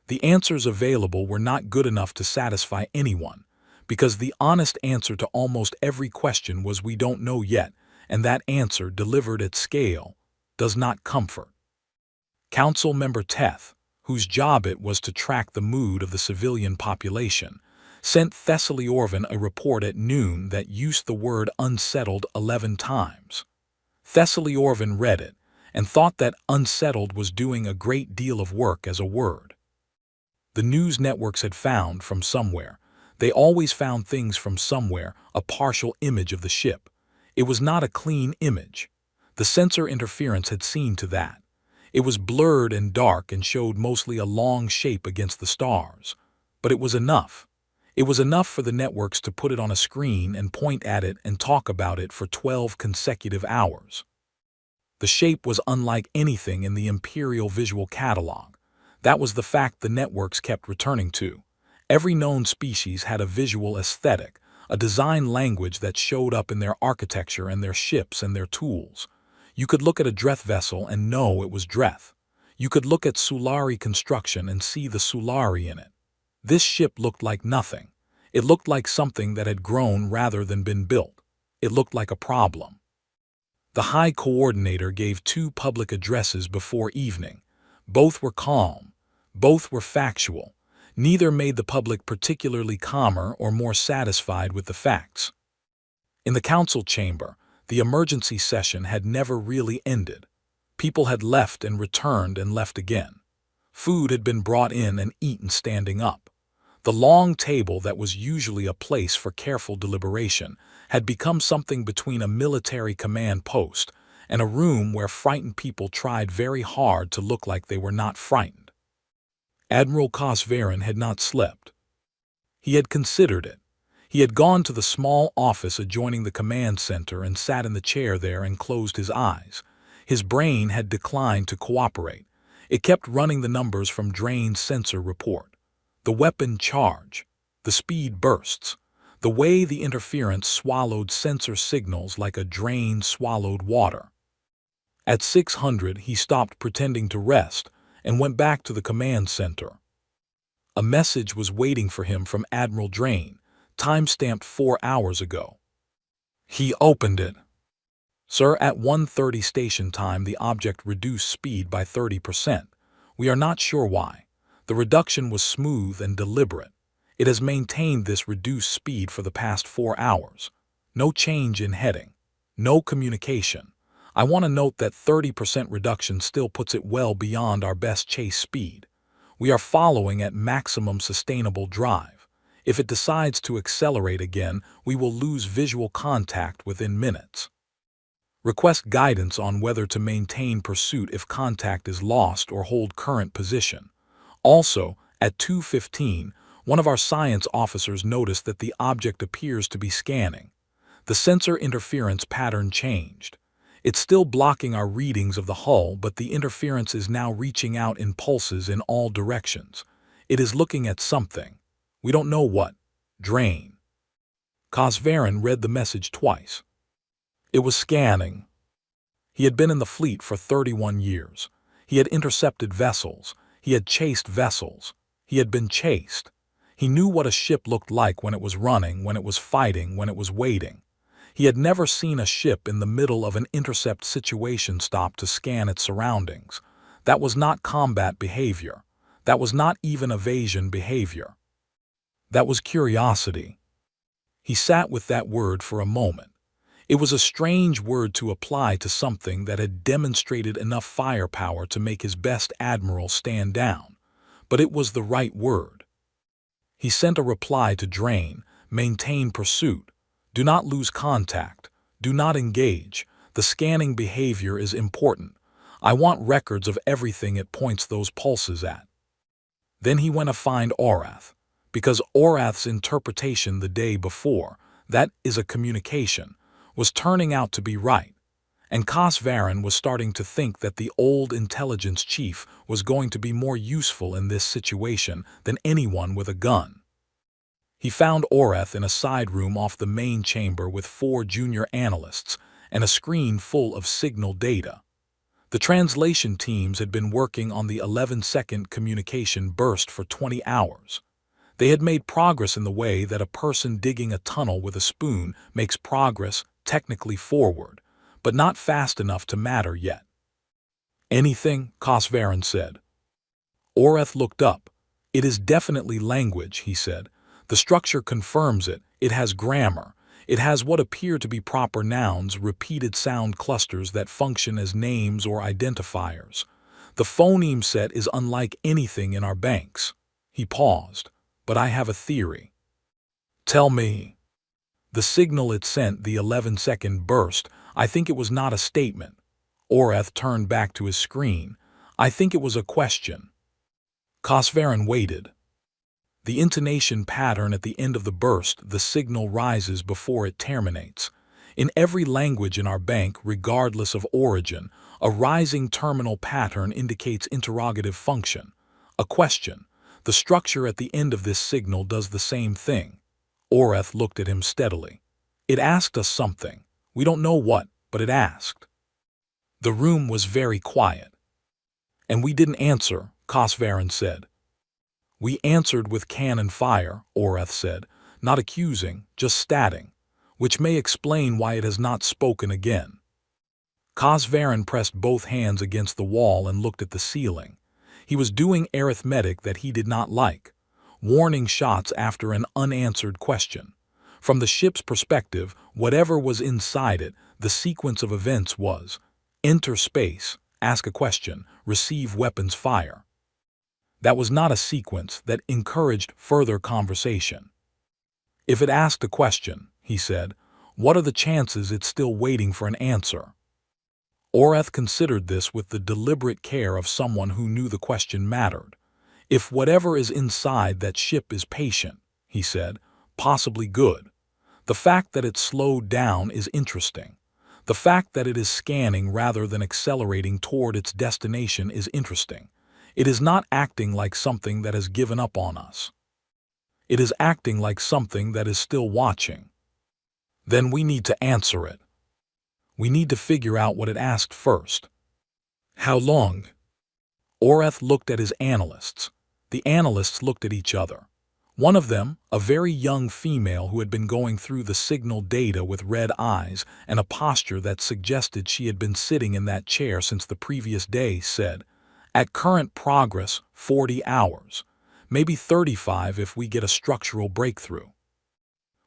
Speaker 1: The answers available were not good enough to satisfy anyone, because the honest answer to almost every question was "we don't know yet," and that answer, delivered at scale, does not comfort. Council Member Teth, whose job it was to track the mood of the civilian population, sent Thessaly Orvan a report at noon that used the word unsettled 11 times. Thessaly Orvan read it and thought that unsettled was doing a great deal of work as a word. The news networks had found from somewhere. They always found things from somewhere, a partial image of the ship. It was not a clean image. The sensor interference had seen to that. It was blurred and dark and showed mostly a long shape against the stars. But it was enough. It was enough for the networks to put it on a screen and point at it and talk about it for 12 consecutive hours. The shape was unlike anything in the Imperial visual catalog. That was the fact the networks kept returning to. Every known species had a visual aesthetic, a design language that showed up in their architecture and their ships and their tools. You could look at a Dreth vessel and know it was Dreth. You could look at Sulari construction and see the Sulari in it. This ship looked like nothing. It looked like something that had grown rather than been built. It looked like a problem. The High Coordinator gave 2 public addresses before evening. Both were calm. Both were factual. Neither made the public particularly calmer or more satisfied with the facts. In the council chamber, the emergency session had never really ended. People had left and returned and left again. Food had been brought in and eaten standing up. The long table that was usually a place for careful deliberation had become something between a military command post and a room where frightened people tried very hard to look like they were not frightened. Admiral Kosvarin had not slept. He had considered it. He had gone to the small office adjoining the command center and sat in the chair there and closed his eyes. His brain had declined to cooperate. It kept running the numbers from Drain's sensor report. The weapon charge, the speed bursts, the way the interference swallowed sensor signals like a drain swallowed water. At 600, he stopped pretending to rest and went back to the command center. A message was waiting for him from Admiral Drain, time-stamped 4 hours ago. He opened it. Sir, at 1:30 station time, the object reduced speed by 30%. We are not sure why. The reduction was smooth and deliberate. It has maintained this reduced speed for the past 4 hours. No change in heading. No communication. I want to note that 30% reduction still puts it well beyond our best chase speed. We are following at maximum sustainable drive. If it decides to accelerate again, we will lose visual contact within minutes. Request guidance on whether to maintain pursuit if contact is lost or hold current position. Also, at 2:15, one of our science officers noticed that the object appears to be scanning. The sensor interference pattern changed. It's still blocking our readings of the hull, but the interference is now reaching out in pulses in all directions. It is looking at something. We don't know what. Drain. Kosvarin read the message twice. It was scanning. He had been in the fleet for 31 years. He had intercepted vessels. He had chased vessels. He had been chased. He knew what a ship looked like when it was running, when it was fighting, when it was waiting. He had never seen a ship in the middle of an intercept situation stop to scan its surroundings. That was not combat behavior. That was not even evasion behavior. That was curiosity. He sat with that word for a moment. It was a strange word to apply to something that had demonstrated enough firepower to make his best admiral stand down. But it was the right word. He sent a reply to Drain: maintain pursuit. Do not lose contact. Do not engage. The scanning behavior is important. I want records of everything it points those pulses at. Then he went to find Orath, because Orath's interpretation the day before, that is a communication, was turning out to be right, and Kosvarin was starting to think that the old intelligence chief was going to be more useful in this situation than anyone with a gun. He found Orath in a side room off the main chamber with 4 junior analysts and a screen full of signal data. The translation teams had been working on the 11-second communication burst for 20 hours. They had made progress in the way that a person digging a tunnel with a spoon makes progress technically forward, but not fast enough to matter yet. Anything? Kosvarin said. Orath looked up. It is definitely language, he said. The structure confirms it. It has grammar. It has what appear to be proper nouns, repeated sound clusters that function as names or identifiers. The phoneme set is unlike anything in our banks. He paused. But I have a theory. Tell me. The signal it sent, the 11-second burst, I think it was not a statement. Orath turned back to his screen. I think it was a question. Kosvarin waited. The intonation pattern at the end of the burst, the signal rises before it terminates. In every language in our bank, regardless of origin, a rising terminal pattern indicates interrogative function, a question. The structure at the end of this signal does the same thing. Orath looked at him steadily. It asked us something. We don't know what, but it asked. The room was very quiet. And we didn't answer, Kosvarin said. We answered with cannon fire, Orath said, not accusing, just statting, which may explain why it has not spoken again. Cosvarin pressed both hands against the wall and looked at the ceiling. He was doing arithmetic that he did not like, warning shots after an unanswered question. From the ship's perspective, whatever was inside it, the sequence of events was: enter space, ask a question, receive weapons fire. That was not a sequence that encouraged further conversation. If it asked a question, he said, what are the chances it's still waiting for an answer? Orath considered this with the deliberate care of someone who knew the question mattered. If whatever is inside that ship is patient, he said, possibly good. The fact that it slowed down is interesting. The fact that it is scanning rather than accelerating toward its destination is interesting. It is not acting like something that has given up on us. It is acting like something that is still watching. Then we need to answer it. We need to figure out what it asked first. How long? Orath looked at his analysts. The analysts looked at each other. One of them, a very young female who had been going through the signal data with red eyes and a posture that suggested she had been sitting in that chair since the previous day, said, at current progress, 40 hours. Maybe 35 if we get a structural breakthrough.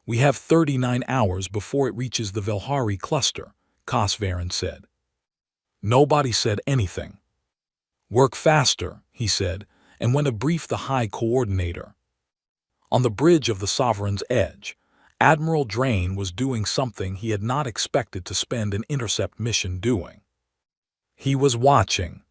Speaker 1: We have 39 hours before it reaches the Velhari cluster, Cosvarin said. Nobody said anything. Work faster, he said, and went to brief the High Coordinator. On the bridge of the Sovereign's Edge, Admiral Drain was doing something he had not expected to spend an intercept mission doing. He was watching.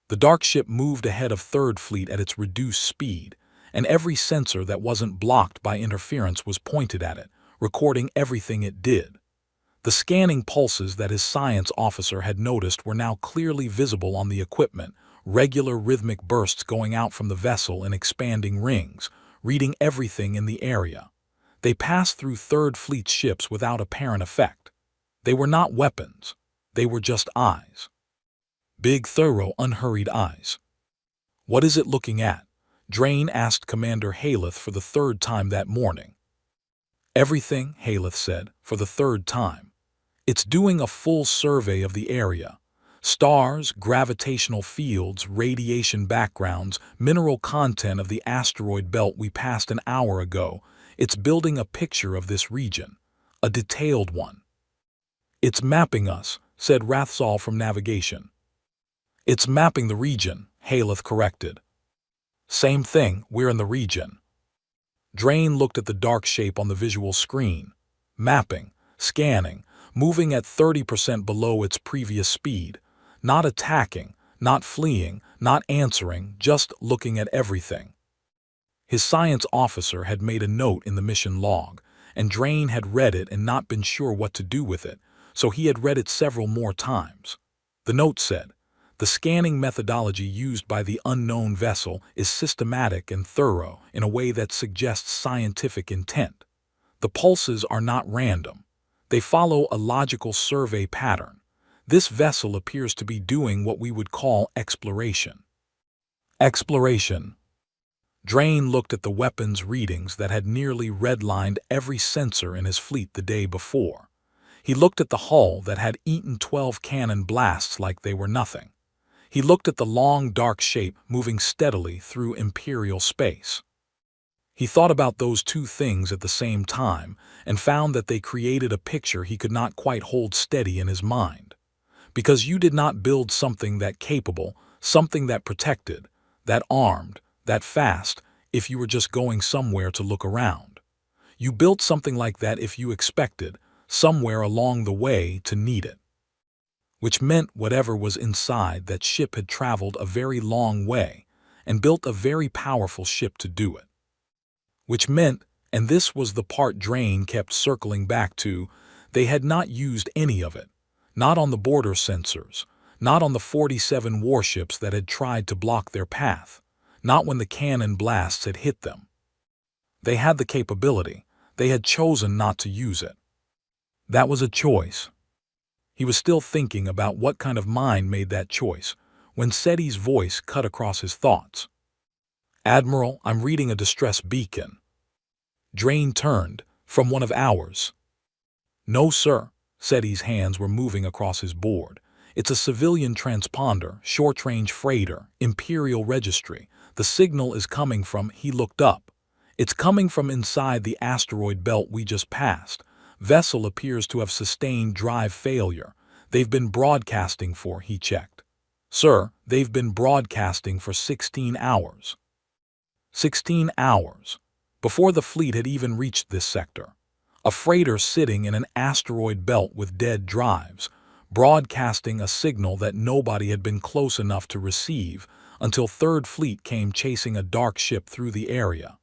Speaker 1: The dark ship moved ahead of Third Fleet at its reduced speed, and every sensor that wasn't blocked by interference was pointed at it, recording everything it did. The scanning pulses that his science officer had noticed were now clearly visible on the equipment, regular rhythmic bursts going out from the vessel in expanding rings, reading everything in the area. They passed through Third Fleet ships without apparent effect. They were not weapons. They were just eyes. Big, thorough, unhurried eyes. What is it looking at? Drain asked Commander Haleth for the third time that morning. Everything, Haleth said, for the third time. It's doing a full survey of the area. Stars, gravitational fields, radiation backgrounds, mineral content of the asteroid belt we passed an hour ago. It's building a picture of this region, a detailed one. It's mapping us, said Rathsal from navigation. It's mapping the region, Haleth corrected. Same thing, we're in the region. Drain looked at the dark shape on the visual screen. Mapping, scanning, moving at 30% below its previous speed. Not attacking, not fleeing, not answering, just looking at everything. His science officer had made a note in the mission log, and Drain had read it and not been sure what to do with it, so he had read it several more times. The note said, the scanning methodology used by the unknown vessel is systematic and thorough in a way that suggests scientific intent. The pulses are not random. They follow a logical survey pattern. This vessel appears to be doing what we would call exploration. Exploration. Drain looked at the weapons readings that had nearly redlined every sensor in his fleet the day before. He looked at the hull that had eaten 12 cannon blasts like they were nothing. He looked at the long, dark shape moving steadily through Imperial space. He thought about those two things at the same time and found that they created a picture he could not quite hold steady in his mind. Because you did not build something that capable, something that protected, that armed, that fast, if you were just going somewhere to look around. You built something like that if you expected, somewhere along the way, to need it. Which meant whatever was inside that ship had traveled a very long way and built a very powerful ship to do it. Which meant, and this was the part Drain kept circling back to, they had not used any of it, not on the border sensors, not on the 47 warships that had tried to block their path, not when the cannon blasts had hit them. They had the capability, they had chosen not to use it. That was a choice. He was still thinking about what kind of mind made that choice when Seti's voice cut across his thoughts. Admiral, I'm reading a distress beacon. Drain turned, from one of ours. No, sir. Seti's hands were moving across his board. It's a civilian transponder, short-range freighter, Imperial Registry. The signal is coming from, he looked up. It's coming from inside the asteroid belt we just passed. Vessel appears to have sustained drive failure. They've been broadcasting for, he checked. Sir, they've been broadcasting for 16 hours. 16 hours. Before the fleet had even reached this sector. A freighter sitting in an asteroid belt with dead drives, broadcasting a signal that nobody had been close enough to receive until Third Fleet came chasing a dark ship through the area.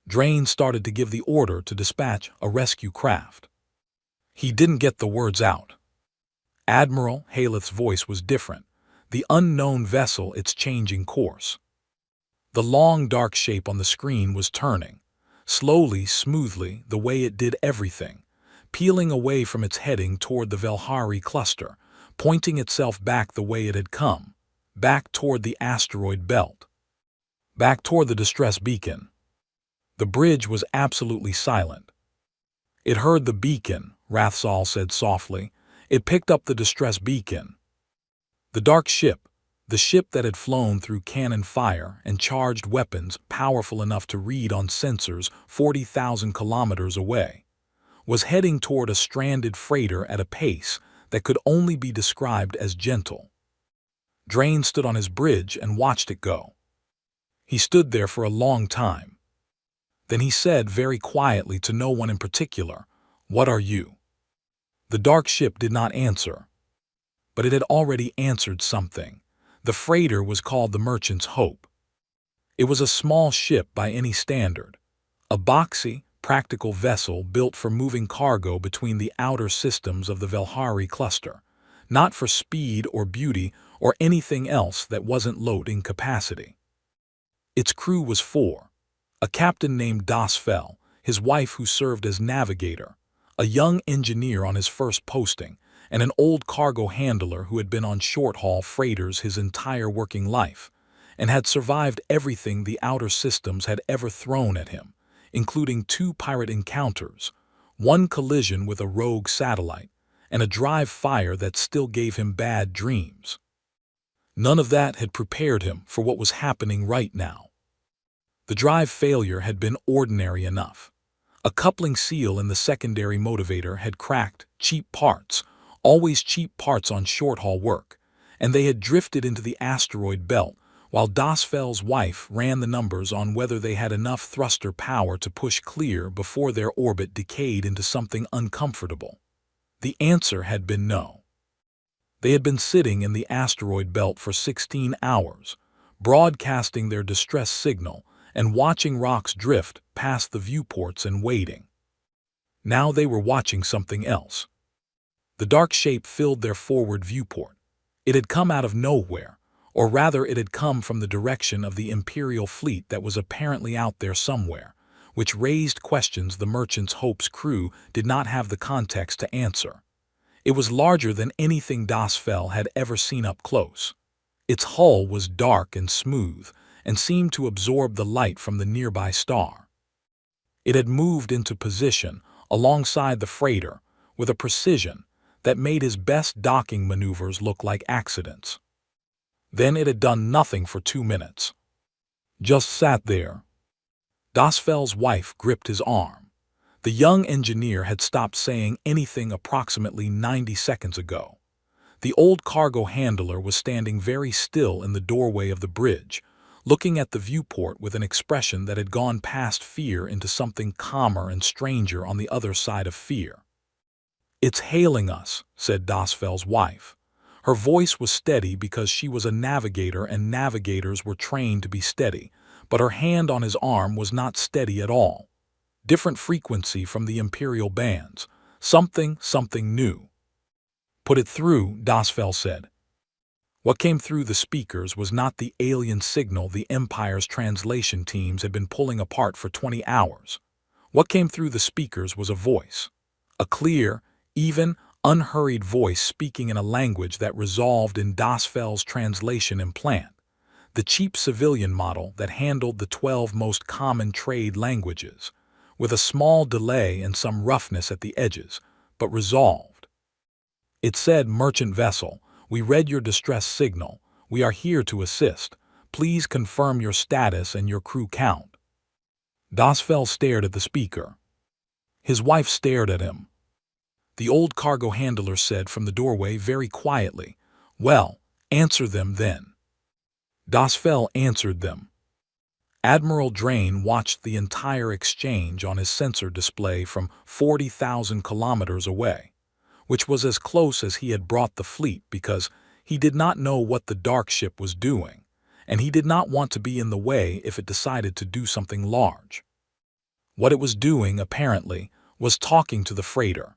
Speaker 1: Drain started to give the order to dispatch a rescue craft. He didn't get the words out. Admiral Haleth's voice was different. The unknown vessel, it's changing course. The long dark shape on the screen was turning, slowly, smoothly, the way it did everything, peeling away from its heading toward the Velhari cluster, pointing itself back the way it had come, back toward the asteroid belt, back toward the distress beacon. The bridge was absolutely silent. It heard the beacon, Rathsal said softly. It picked up the distress beacon. The dark ship, the ship that had flown through cannon fire and charged weapons powerful enough to read on sensors 40,000 kilometers away, was heading toward a stranded freighter at a pace that could only be described as gentle. Drain stood on his bridge and watched it go. He stood there for a long time. Then he said very quietly to no one in particular, "What are you?" The dark ship did not answer. But it had already answered something. The freighter was called the Merchant's Hope. It was a small ship by any standard, a boxy, practical vessel built for moving cargo between the outer systems of the Velhari cluster, not for speed or beauty or anything else that wasn't loading capacity. Its crew was four: a captain named Das Fel, his wife who served as navigator, a young engineer on his first posting, and an old cargo handler who had been on short-haul freighters his entire working life, and had survived everything the outer systems had ever thrown at him, including 2 pirate encounters, 1 collision with a rogue satellite, and a drive fire that still gave him bad dreams. None of that had prepared him for what was happening right now. The drive failure had been ordinary enough. A coupling seal in the secondary motivator had cracked, cheap parts, always cheap parts on short-haul work, and they had drifted into the asteroid belt while Dasfel's wife ran the numbers on whether they had enough thruster power to push clear before their orbit decayed into something uncomfortable. The answer had been no. They had been sitting in the asteroid belt for 16 hours, broadcasting their distress signal and watching rocks drift past the viewports and waiting. Now they were watching something else. The dark shape filled their forward viewport. It had come out of nowhere, or rather it had come from the direction of the Imperial fleet that was apparently out there somewhere, which raised questions the Merchant's Hope's crew did not have the context to answer. It was larger than anything Das Fel had ever seen up close. Its hull was dark and smooth, and seemed to absorb the light from the nearby star. It had moved into position alongside the freighter with a precision that made his best docking maneuvers look like accidents. Then it had done nothing for 2 minutes. Just sat there. Dasfel's wife gripped his arm. The young engineer had stopped saying anything approximately 90 seconds ago. The old cargo handler was standing very still in the doorway of the bridge, looking at the viewport with an expression that had gone past fear into something calmer and stranger on the other side of fear. "It's hailing us," said Dasfel's wife. Her voice was steady because she was a navigator and navigators were trained to be steady, but her hand on his arm was not steady at all. Different frequency from the Imperial bands. Something new. "Put it through," Dasfel said. What came through the speakers was not the alien signal the Empire's translation teams had been pulling apart for 20 hours. What came through the speakers was a voice. A clear, even, unhurried voice speaking in a language that resolved in Dasfel's translation implant, the cheap civilian model that handled the 12 most common trade languages, with a small delay and some roughness at the edges, but resolved. It said, "Merchant vessel, we read your distress signal. We are here to assist. Please confirm your status and your crew count." Dasfell stared at the speaker. His wife stared at him. The old cargo handler said from the doorway very quietly, "Well, answer them then." Dasfell answered them. Admiral Drain watched the entire exchange on his sensor display from 40,000 kilometers away, which was as close as he had brought the fleet because he did not know what the dark ship was doing, and he did not want to be in the way if it decided to do something large. What it was doing, apparently, was talking to the freighter.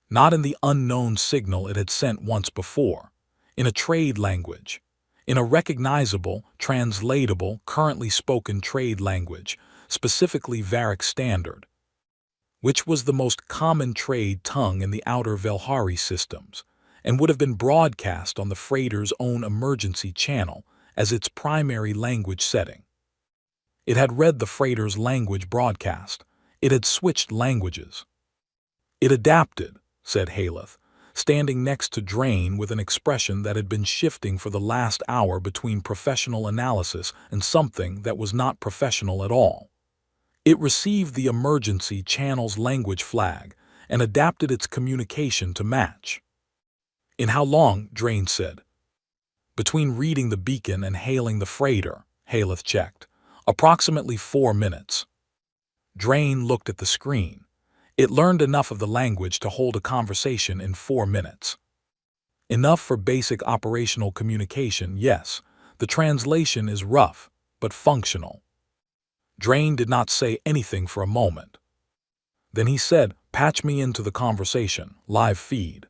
Speaker 1: Not in the unknown signal it had sent once before, in a trade language, in a recognizable, translatable, currently spoken trade language, specifically Varick Standard, which was the most common trade tongue in the outer Velhari systems, and would have been broadcast on the freighter's own emergency channel as its primary language setting. It had read the freighter's language broadcast. It had switched languages. "It adapted," said Haleth, standing next to Drain with an expression that had been shifting for the last hour between professional analysis and something that was not professional at all. "It received the emergency channel's language flag and adapted its communication to match." "In how long?" Drain said. "Between reading the beacon and hailing the freighter," Haleth checked. "Approximately 4 minutes." Drain looked at the screen. It learned enough of the language to hold a conversation in 4 minutes. Enough for basic operational communication, yes. The translation is rough, but functional. Drain did not say anything for a moment. Then he said, "Patch me into the conversation, live feed."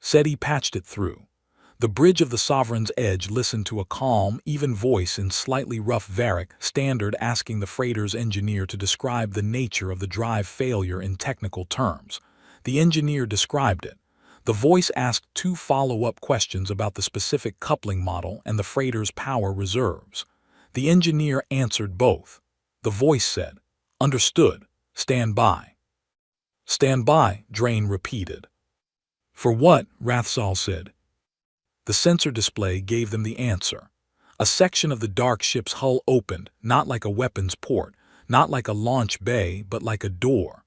Speaker 1: Said he patched it through. The bridge of the Sovereign's Edge listened to a calm, even voice in slightly rough Varick Standard asking the freighter's engineer to describe the nature of the drive failure in technical terms. The engineer described it. The voice asked 2 follow-up questions about the specific coupling model and the freighter's power reserves. The engineer answered both. The voice said, "Understood. Stand by." "Stand by," Drain repeated. "For what?" Rathsal said. The sensor display gave them the answer. A section of the dark ship's hull opened, not like a weapons port, not like a launch bay, but like a door.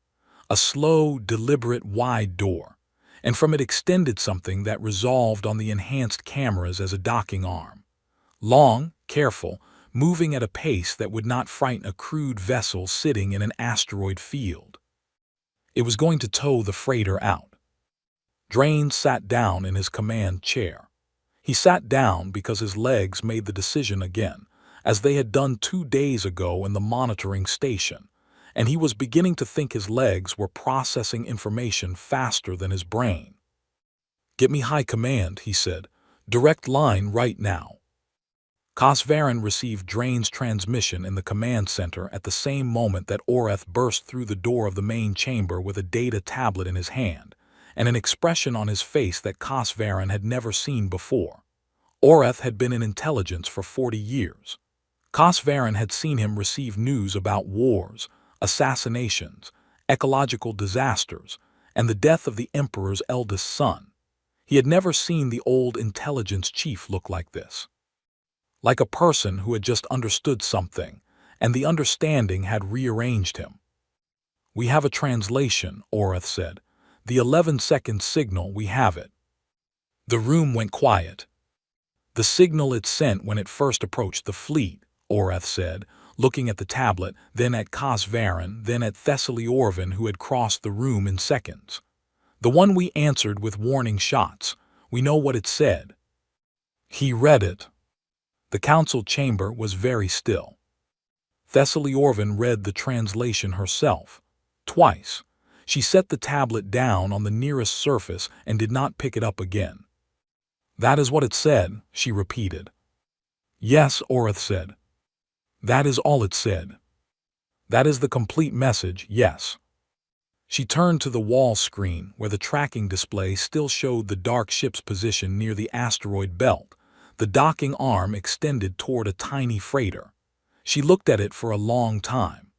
Speaker 1: A slow, deliberate, wide door. And from it extended something that resolved on the enhanced cameras as a docking arm. Long, careful, moving at a pace that would not frighten a crewed vessel sitting in an asteroid field. It was going to tow the freighter out. Drain sat down in his command chair. He sat down because his legs made the decision again, as they had done 2 days ago in the monitoring station, and he was beginning to think his legs were processing information faster than his brain. "Get me high command," he said. "Direct line right now." Cosvaran received Drain's transmission in the command center at the same moment that Oreth burst through the door of the main chamber with a data tablet in his hand, and an expression on his face that Cosvaran had never seen before. Oreth had been in intelligence for 40 years. Cosvaran had seen him receive news about wars, assassinations, ecological disasters, and the death of the Emperor's eldest son. He had never seen the old intelligence chief look like this. Like a person who had just understood something, and the understanding had rearranged him. "We have a translation," Oreth said. "The 11-second signal, we have it." The room went quiet. "The signal it sent when it first approached the fleet," Oreth said, looking at the tablet, then at Cosvaran, then at Thessaly Orvin, who had crossed the room in seconds. "The one we answered with warning shots. We know what it said." He read it. The council chamber was very still. Thessaly Orvin read the translation herself. Twice. She set the tablet down on the nearest surface and did not pick it up again. "That is what it said," she repeated. "Yes," Oreth said. "That is all it said. That is the complete message, yes." She turned to the wall screen where the tracking display still showed the dark ship's position near the asteroid belt, the docking arm extended toward a tiny freighter. She looked at it for a long time.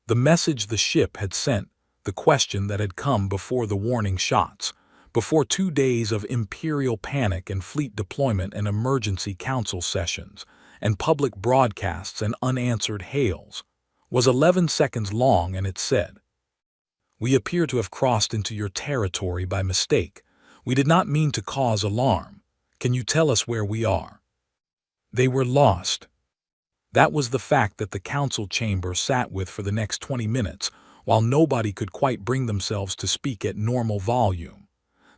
Speaker 1: The message the ship had sent, the question that had come before the warning shots, Before 2 days of imperial panic and fleet deployment and emergency council sessions, and public broadcasts and unanswered hails, was 11 seconds long, and it said, "We appear to have crossed into your territory by mistake. We did not mean to cause alarm. Can you tell us where we are?" They were lost. That was the fact that the council chamber sat with for the next 20 minutes, while nobody could quite bring themselves to speak at normal volume.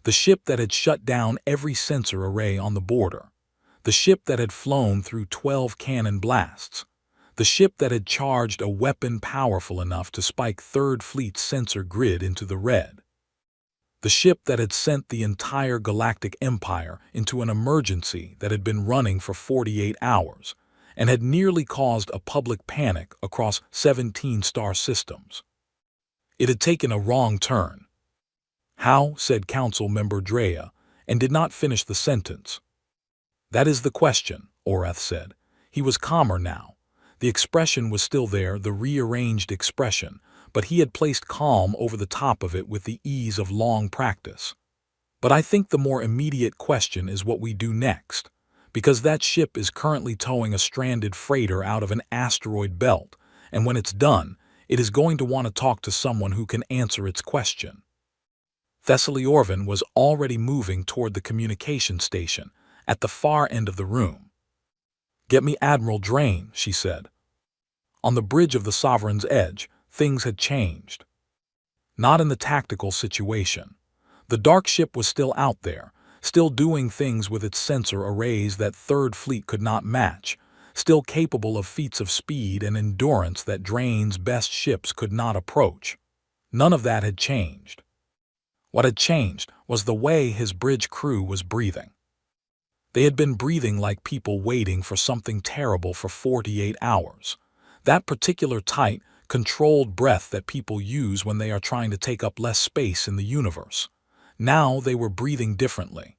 Speaker 1: The ship that had shut down every sensor array on the border. The ship that had flown through 12 cannon blasts. The ship that had charged a weapon powerful enough to spike Third Fleet's sensor grid into the red. The ship that had sent the entire Galactic Empire into an emergency that had been running for 48 hours and had nearly caused a public panic across 17 star systems. It had taken a wrong turn. "How?" said Council Member Drea, and did not finish the sentence. "That is the question," Orath said. He was calmer now. The expression was still there, the rearranged expression, but he had placed calm over the top of it with the ease of long practice. "But I think the more immediate question is what we do next, because that ship is currently towing a stranded freighter out of an asteroid belt, and when it's done, it is going to want to talk to someone who can answer its question." Thessaly Orvin was already moving toward the communication station, at the far end of the room. "Get me Admiral Drain," she said. On the bridge of the Sovereign's Edge, things had changed. Not in the tactical situation. The dark ship was still out there, still doing things with its sensor arrays that Third Fleet could not match, still capable of feats of speed and endurance that Drain's best ships could not approach. None of that had changed. What had changed was the way his bridge crew was breathing. They had been breathing like people waiting for something terrible for 48 hours. That particular tight, controlled breath that people use when they are trying to take up less space in the universe. Now they were breathing differently.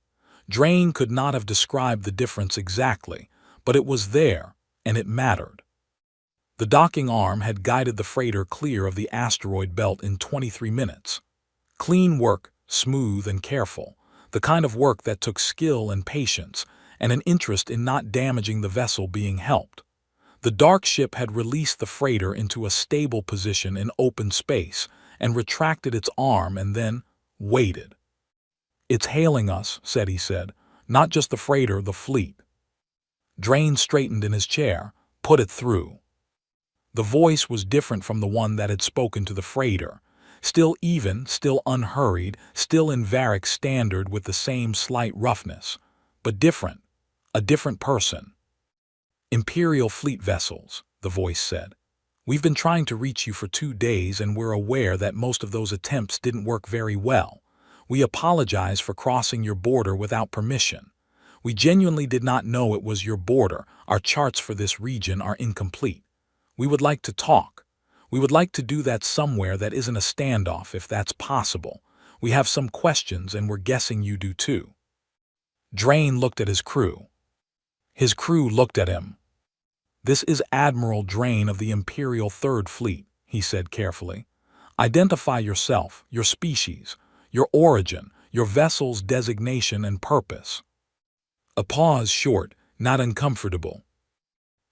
Speaker 1: Drain could not have described the difference exactly, but it was there, and it mattered. The docking arm had guided the freighter clear of the asteroid belt in 23 minutes. Clean work, smooth and careful, the kind of work that took skill and patience, and an interest in not damaging the vessel being helped. The dark ship had released the freighter into a stable position in open space and retracted its arm and then waited. "It's hailing us," he said. "Not just the freighter, the fleet." Drain straightened in his chair. "Put it through." The voice was different from the one that had spoken to the freighter. Still even, still unhurried, still in Varric standard with the same slight roughness. But different. A different person. "Imperial Fleet vessels," the voice said. "We've been trying to reach you for 2 days, and we're aware that most of those attempts didn't work very well. We apologize for crossing your border without permission. We genuinely did not know it was your border. Our charts for this region are incomplete. We would like to talk. We would like to do that somewhere that isn't a standoff, if that's possible. We have some questions, and we're guessing you do too." Drain looked at his crew. His crew looked at him. "This is Admiral Drain of the Imperial Third Fleet," he said carefully. "Identify yourself, your species, your origin, your vessel's designation and purpose." A pause, short, not uncomfortable.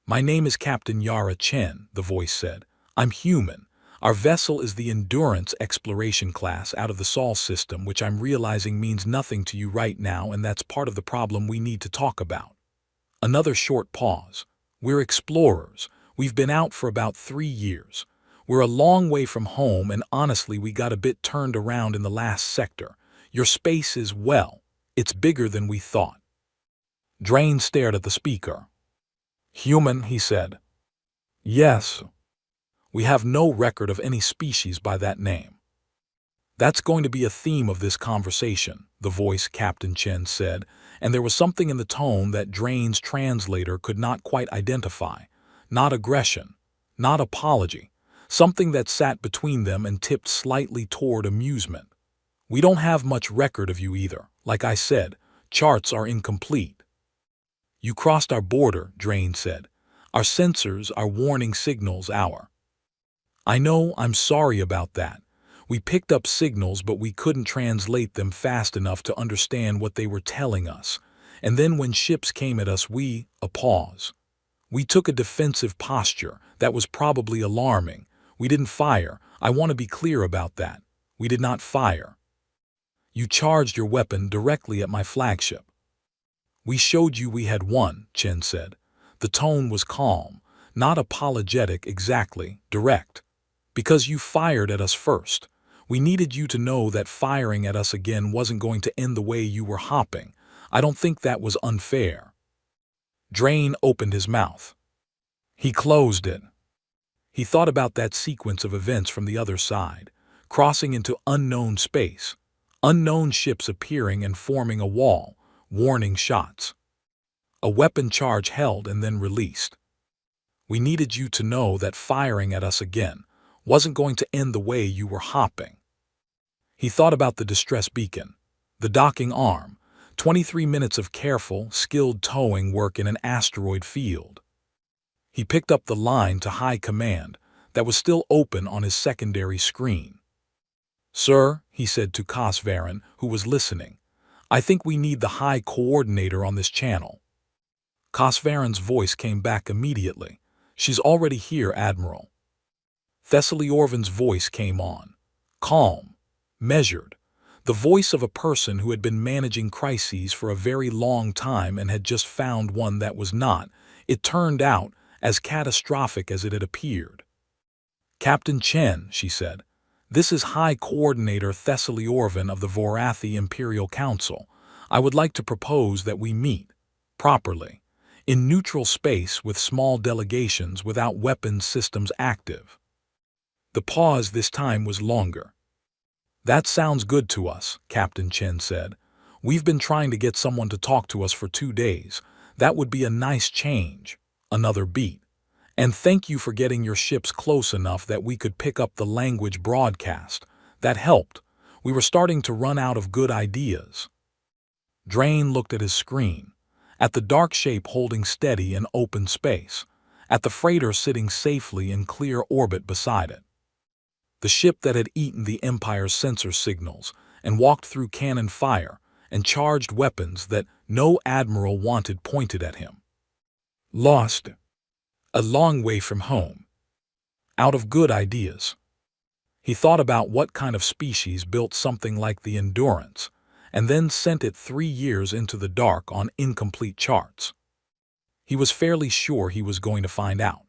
Speaker 1: "My name is Captain Yara Chen," the voice said. "I'm human. Our vessel is the Endurance Exploration class out of the Sol system, which I'm realizing means nothing to you right now, and that's part of the problem we need to talk about." Another short pause. "We're explorers. We've been out for about 3 years. We're a long way from home, and honestly we got a bit turned around in the last sector. Your space is, well, it's bigger than we thought." Drain stared at the speaker. "Human," he said. "Yes. We have no record of any species by that name." "That's going to be a theme of this conversation," the voice Captain Chen said, and there was something in the tone that Drain's translator could not quite identify. Not aggression, not apology, something that sat between them and tipped slightly toward amusement. "We don't have much record of you either. Like I said, charts are incomplete." "You crossed our border," Drain said. "Our sensors, our warning signals, our—" "I know, I'm sorry about that. We picked up signals, but we couldn't translate them fast enough to understand what they were telling us. And then when ships came at us, a pause. We took a defensive posture. That was probably alarming. We didn't fire. I want to be clear about that. We did not fire. You charged your weapon directly at my flagship. We showed you we had won, Chen said. The tone was calm, not apologetic exactly, direct. Because you fired at us first. We needed you to know that firing at us again wasn't going to end the way you were hopping. I don't think that was unfair. Drain opened his mouth. He closed it. He thought about that sequence of events from the other side, crossing into unknown space, unknown ships appearing and forming a wall, warning shots. A weapon charge held and then released. We needed you to know that firing at us again wasn't going to end the way you were hopping. He thought about the distress beacon, the docking arm, 23 minutes of careful, skilled towing work in an asteroid field. He picked up the line to High Command that was still open on his secondary screen. Sir, he said to Cosvaran, who was listening, I think we need the High Coordinator on this channel. Cosvaran's voice came back immediately. She's already here, Admiral. Thessaliorvan's voice came on, calm, measured, the voice of a person who had been managing crises for a very long time and had just found one that was not, it turned out, as catastrophic as it had appeared. Captain Chen, she said, this is High Coordinator Thessaliorvan of the Vorathi Imperial Council. I would like to propose that we meet, properly, in neutral space with small delegations without weapons systems active. The pause this time was longer. That sounds good to us, Captain Chen said. We've been trying to get someone to talk to us for 2 days. That would be a nice change. Another beat. And thank you for getting your ships close enough that we could pick up the language broadcast. That helped. We were starting to run out of good ideas. Drain looked at his screen, at the dark shape holding steady in open space, at the freighter sitting safely in clear orbit beside it. The ship that had eaten the Empire's sensor signals and walked through cannon fire and charged weapons that no admiral wanted pointed at him. Lost. A long way from home. Out of good ideas. He thought about what kind of species built something like the Endurance, and then sent it 3 years into the dark on incomplete charts. He was fairly sure he was going to find out.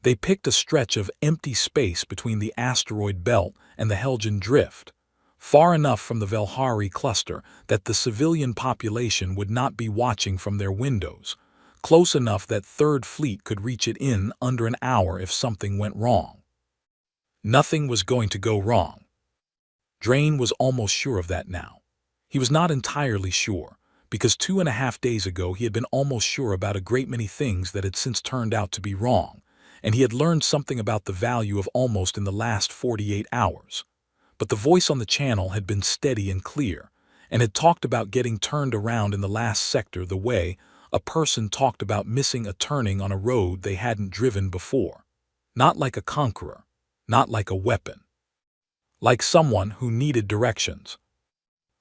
Speaker 1: They picked a stretch of empty space between the asteroid belt and the Helgen drift, far enough from the Velhari cluster that the civilian population would not be watching from their windows, close enough that Third Fleet could reach it in under an hour if something went wrong. Nothing was going to go wrong. Drain was almost sure of that now. He was not entirely sure, because 2.5 days ago he had been almost sure about a great many things that had since turned out to be wrong, and he had learned something about the value of almost in the last 48 hours. But the voice on the channel had been steady and clear, and had talked about getting turned around in the last sector the way a person talked about missing a turning on a road they hadn't driven before. Not like a conqueror, not like a weapon. Like someone who needed directions.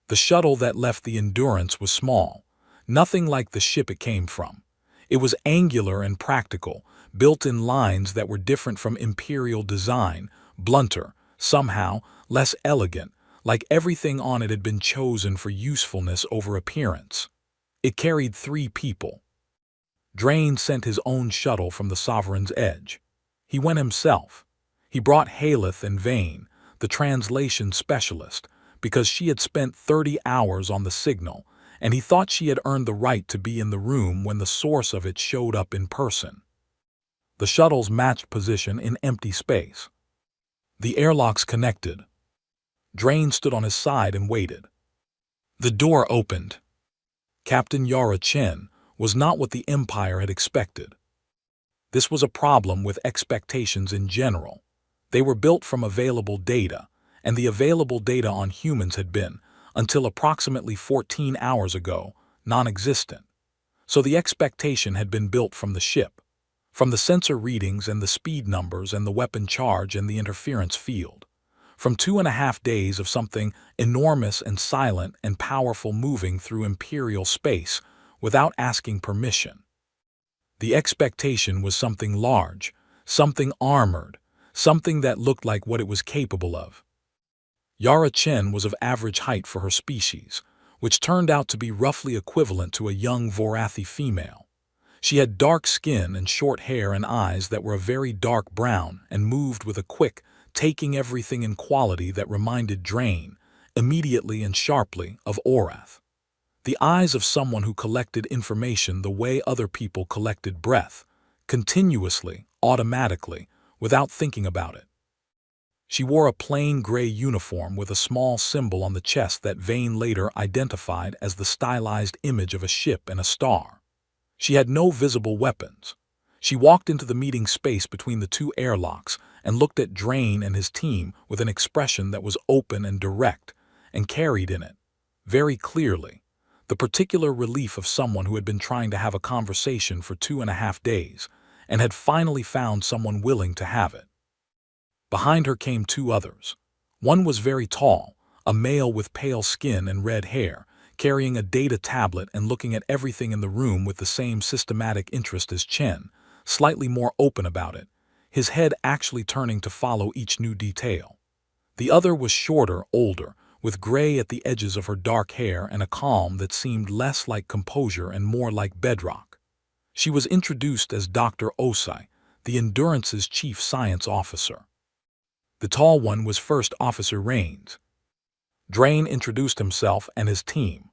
Speaker 1: The shuttle that left the Endurance was small, nothing like the ship it came from. It was angular and practical, built in lines that were different from Imperial design, blunter, somehow less elegant, like everything on it had been chosen for usefulness over appearance. It carried 3 people. Drain sent his own shuttle from the Sovereign's Edge. He went himself. He brought Haleth and Vane, the translation specialist, because she had spent 30 hours on the signal, and he thought she had earned the right to be in the room when the source of it showed up in person. The shuttles matched position in empty space. The airlocks connected. Drain stood on his side and waited. The door opened. Captain Yara Chen was not what the Empire had expected. This was a problem with expectations in general. They were built from available data, and the available data on humans had been, until approximately 14 hours ago, non-existent. So the expectation had been built from the ship, from the sensor readings and the speed numbers and the weapon charge and the interference field, from 2.5 days of something enormous and silent and powerful moving through imperial space without asking permission. The expectation was something large, something armored, something that looked like what it was capable of. Yara Chen was of average height for her species, which turned out to be roughly equivalent to a young Vorathi female. She had dark skin and short hair and eyes that were a very dark brown and moved with a quick, taking everything in quality that reminded Drain, immediately and sharply, of Orath. The eyes of someone who collected information the way other people collected breath, continuously, automatically, without thinking about it. She wore a plain gray uniform with a small symbol on the chest that Vane later identified as the stylized image of a ship and a star. She had no visible weapons. She walked into the meeting space between the two airlocks and looked at Drain and his team with an expression that was open and direct, and carried in it, very clearly, the particular relief of someone who had been trying to have a conversation for 2.5 days and had finally found someone willing to have it. Behind her came two others. One was very tall, a male with pale skin and red hair, carrying a data tablet and looking at everything in the room with the same systematic interest as Chen, slightly more open about it, his head actually turning to follow each new detail. The other was shorter, older, with gray at the edges of her dark hair and a calm that seemed less like composure and more like bedrock. She was introduced as Dr. Osai, the Endurance's chief science officer. The tall one was First Officer Rains. Drain introduced himself and his team.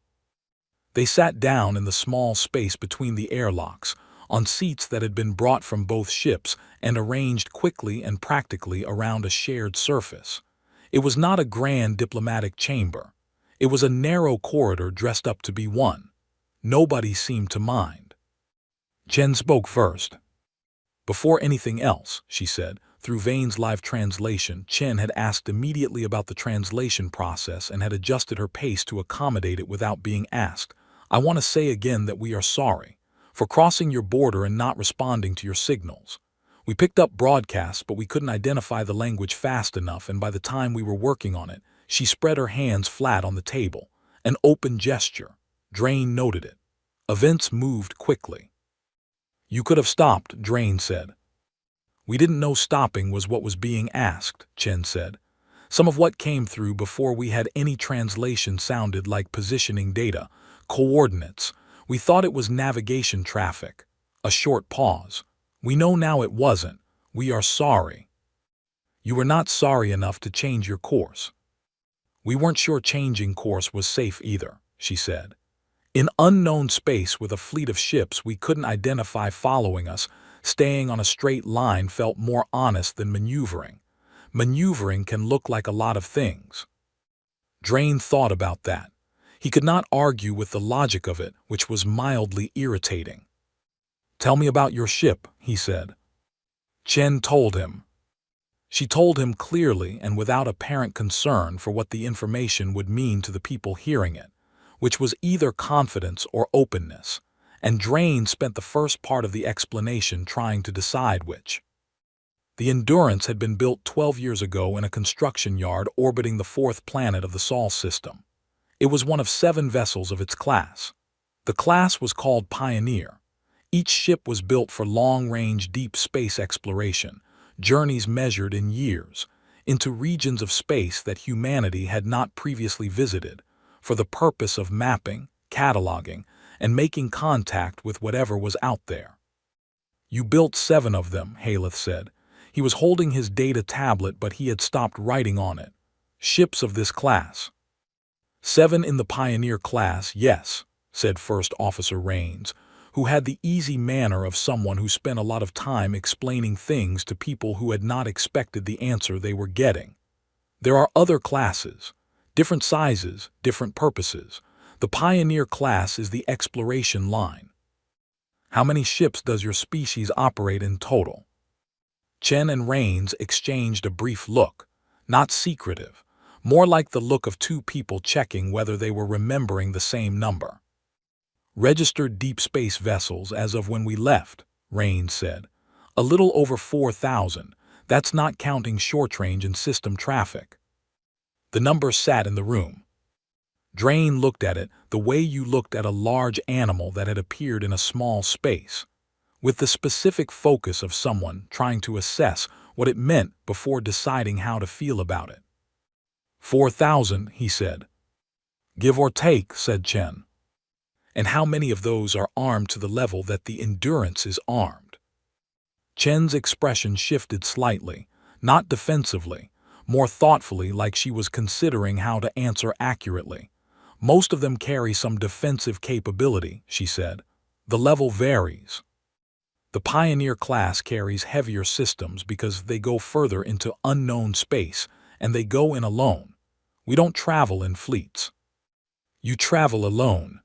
Speaker 1: They sat down in the small space between the airlocks, on seats that had been brought from both ships and arranged quickly and practically around a shared surface. It was not a grand diplomatic chamber. It was a narrow corridor dressed up to be one. Nobody seemed to mind. Chen spoke first. Before anything else, she said, through Vane's live translation. Chen had asked immediately about the translation process and had adjusted her pace to accommodate it without being asked. I want to say again that we are sorry for crossing your border and not responding to your signals. We picked up broadcasts, but we couldn't identify the language fast enough, and by the time we were working on it, she spread her hands flat on the table. An open gesture. Drain noted it. Events moved quickly. You could have stopped, Drain said. We didn't know stopping was what was being asked, Chen said. Some of what came through before we had any translation sounded like positioning data, coordinates. We thought it was navigation traffic. A short pause. We know now it wasn't. We are sorry. You were not sorry enough to change your course. We weren't sure changing course was safe either, she said. In unknown space with a fleet of ships we couldn't identify following us, staying on a straight line felt more honest than maneuvering. Maneuvering can look like a lot of things. Drain thought about that. He could not argue with the logic of it, which was mildly irritating. Tell me about your ship, he said. Chen told him. She told him clearly and without apparent concern for what the information would mean to the people hearing it, which was either confidence or openness, and Drain spent the first part of the explanation trying to decide which. The Endurance had been built 12 years ago in a construction yard orbiting the fourth planet of the Sol system. It was one of 7 vessels of its class. The class was called Pioneer. Each ship was built for long-range deep space exploration, journeys measured in years, into regions of space that humanity had not previously visited, for the purpose of mapping, cataloging, and making contact with whatever was out there. You built 7 of them, Haleth said. He was holding his data tablet, but he had stopped writing on it. Ships of this class. 7 in the Pioneer class, yes, said First Officer Rains, who had the easy manner of someone who spent a lot of time explaining things to people who had not expected the answer they were getting. There are other classes, different sizes, different purposes. The Pioneer class is the exploration line. How many ships does your species operate in total? Chen and Rains exchanged a brief look, not secretive, more like the look of two people checking whether they were remembering the same number. Registered deep space vessels as of when we left, Rains said. A little over 4,000. That's not counting short range and system traffic. The number sat in the room. Drain looked at it the way you looked at a large animal that had appeared in a small space, with the specific focus of someone trying to assess what it meant before deciding how to feel about it. 4,000, he said. Give or take, said Chen. And how many of those are armed to the level that the Endurance is armed? Chen's expression shifted slightly, not defensively, more thoughtfully, like she was considering how to answer accurately. Most of them carry some defensive capability, she said. The level varies. The Pioneer class carries heavier systems because they go further into unknown space, and they go in alone. We don't travel in fleets. You travel alone.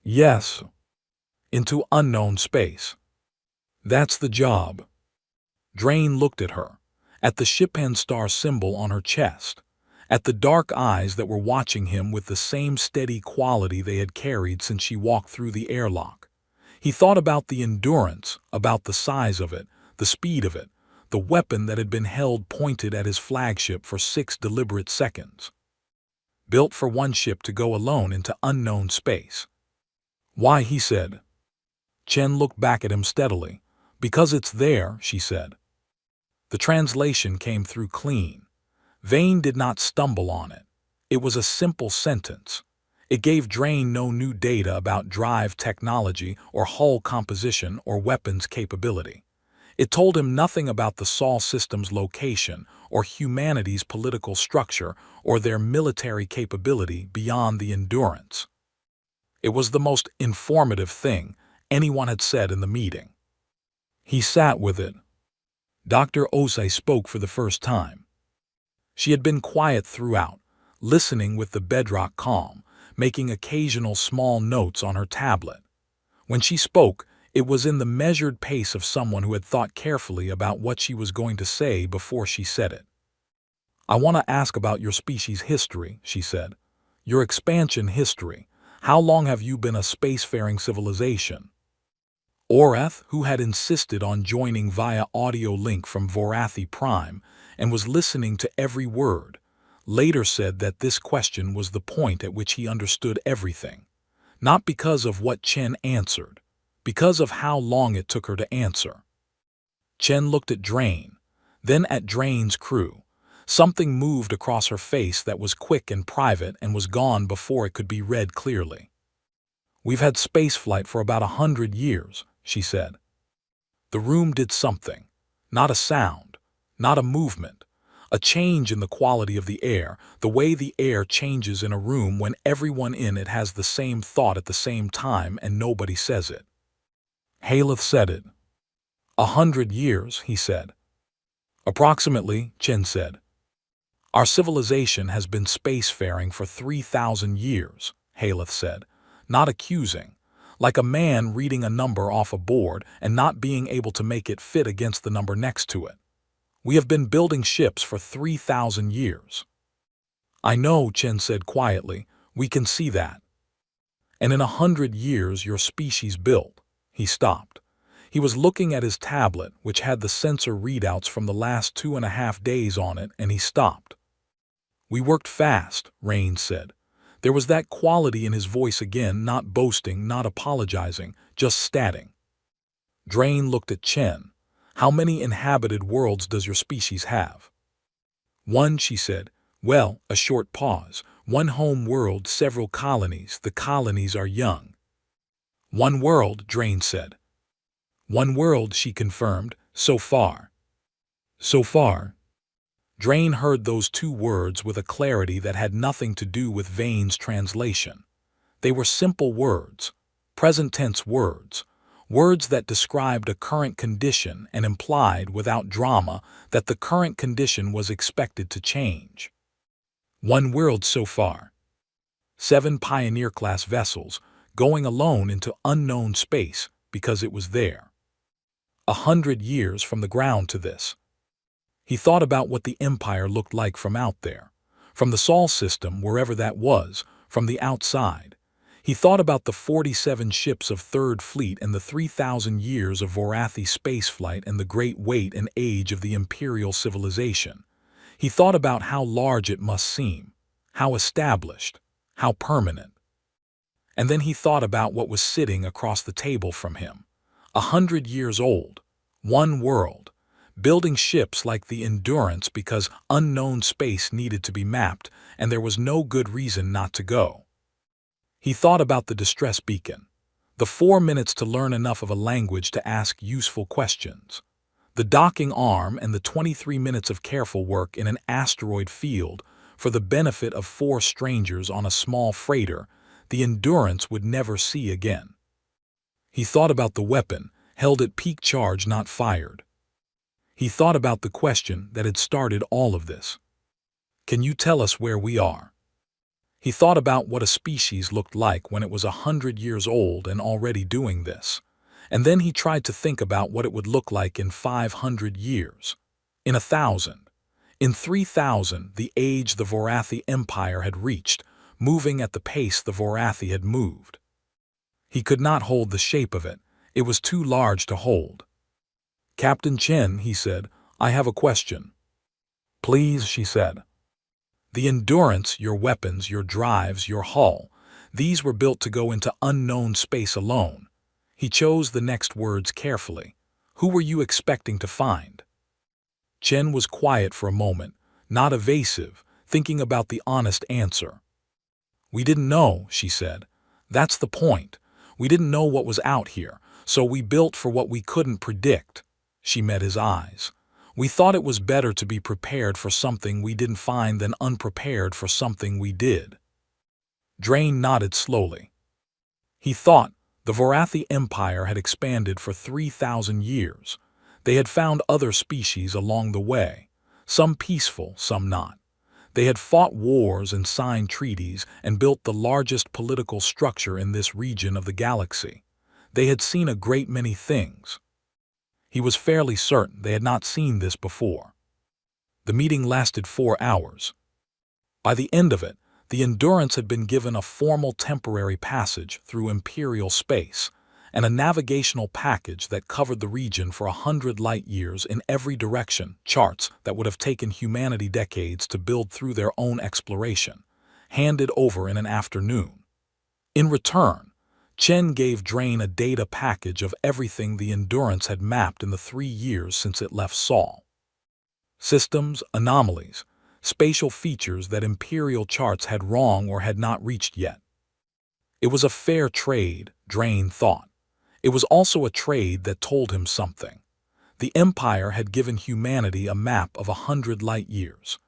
Speaker 1: Yes. Into unknown space. That's the job. Drain looked at her, at the Shipan star symbol on her chest, at the dark eyes that were watching him with the same steady quality they had carried since she walked through the airlock. He thought about the endurance, about the size of it, the speed of it, the weapon that had been held pointed at his flagship for 6 deliberate seconds. Built for one ship to go alone into unknown space. Why, he said. Chen looked back at him steadily. Because it's there, she said. The translation came through clean. Vane did not stumble on it. It was a simple sentence. It gave Drain no new data about drive technology or hull composition or weapons capability. It told him nothing about the Sol system's location or humanity's political structure or their military capability beyond the Endurance. It was the most informative thing anyone had said in the meeting. He sat with it. Dr. Osei spoke for the first time. She had been quiet throughout, listening with the bedrock calm, making occasional small notes on her tablet. When she spoke, it was in the measured pace of someone who had thought carefully about what she was going to say before she said it. I want to ask about your species' history, she said. Your expansion history. How long have you been a spacefaring civilization? Orath, who had insisted on joining via audio link from Vorathi Prime and was listening to every word, later said that this question was the point at which he understood everything, not because of what Chen answered, because of how long it took her to answer. Chen looked at Drain, then at Drain's crew. Something moved across her face that was quick and private and was gone before it could be read clearly. We've had spaceflight for about 100 years, she said. The room did something. Not a sound, not a movement, a change in the quality of the air, the way the air changes in a room when everyone in it has the same thought at the same time and nobody says it. Haleth said it. 100 years, he said. Approximately, Chen said. Our civilization has been spacefaring for 3,000 years, Haleth said, not accusing, like a man reading a number off a board and not being able to make it fit against the number next to it. We have been building ships for 3,000 years. I know, Chen said quietly, we can see that. And in 100 years your species built. He stopped. He was looking at his tablet, which had the sensor readouts from the last 2.5 days on it, and he stopped. We worked fast, Rain said. There was that quality in his voice again, not boasting, not apologizing, just stating. Drain looked at Chen. How many inhabited worlds does your species have? 1, she said. Well, a short pause. 1 home world, several colonies. The colonies are young. 1 world, Drain said. 1 world, she confirmed. So far. So far. Drain heard those 2 words with a clarity that had nothing to do with Vane's translation. They were simple words, present tense words, words that described a current condition and implied without drama that the current condition was expected to change. 1 world so far. 7 Pioneer-class vessels going alone into unknown space because it was there. 100 years from the ground to this. He thought about what the Empire looked like from out there, from the Sol system, wherever that was, from the outside. He thought about the 47 ships of Third Fleet and the 3,000 years of Vorathi spaceflight and the great weight and age of the Imperial civilization. He thought about how large it must seem, how established, how permanent. And then he thought about what was sitting across the table from him. 100 years old, one world, building ships like the Endurance because unknown space needed to be mapped and there was no good reason not to go. He thought about the distress beacon, the 4 minutes to learn enough of a language to ask useful questions, the docking arm and the 23 minutes of careful work in an asteroid field for the benefit of 4 strangers on a small freighter the Endurance would never see again. He thought about the weapon, held at peak charge not fired. He thought about the question that had started all of this. Can you tell us where we are? He thought about what a species looked like when it was 100 years old and already doing this. And then he tried to think about what it would look like in 500 years, in 1,000, in 3,000, the age the Vorathi Empire had reached, moving at the pace the Vorathi had moved. He could not hold the shape of it. It was too large to hold. "Captain Chen," he said, "I have a question." "Please," she said. "The Endurance, your weapons, your drives, your hull, these were built to go into unknown space alone." He chose the next words carefully. "Who were you expecting to find?" Chen was quiet for a moment, not evasive, thinking about the honest answer. "We didn't know," she said. "That's the point. We didn't know what was out here, so we built for what we couldn't predict." She met his eyes. "We thought it was better to be prepared for something we didn't find than unprepared for something we did." Drain nodded slowly. He thought the Vorathi Empire had expanded for 3,000 years. They had found other species along the way, some peaceful, some not. They had fought wars and signed treaties and built the largest political structure in this region of the galaxy. They had seen a great many things. He was fairly certain they had not seen this before. The meeting lasted 4 hours. By the end of it, the Endurance had been given a formal temporary passage through Imperial space and a navigational package that covered the region for 100 light-years in every direction, charts that would have taken humanity decades to build through their own exploration, handed over in an afternoon. In return, Chen gave Drain a data package of everything the Endurance had mapped in the 3 years since it left Sol. Systems, anomalies, spatial features that Imperial charts had wrong or had not reached yet. It was a fair trade, Drain thought. It was also a trade that told him something. The Empire had given humanity a map of 100 light-years.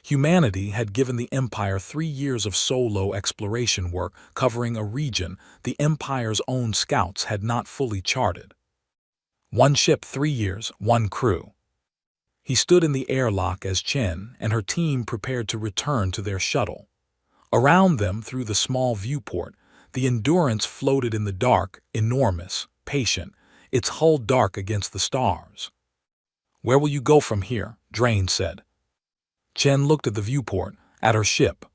Speaker 1: Humanity had given the Empire 3 years of solo exploration work covering a region the Empire's own scouts had not fully charted. 1 ship 3 years, 1 crew. He stood in the airlock as Chen and her team prepared to return to their shuttle. Around them, through the small viewport, the Endurance floated in the dark, enormous, patient, its hull dark against the stars. "Where will you go from here?" Drain said. Chen looked at the viewport, at her ship.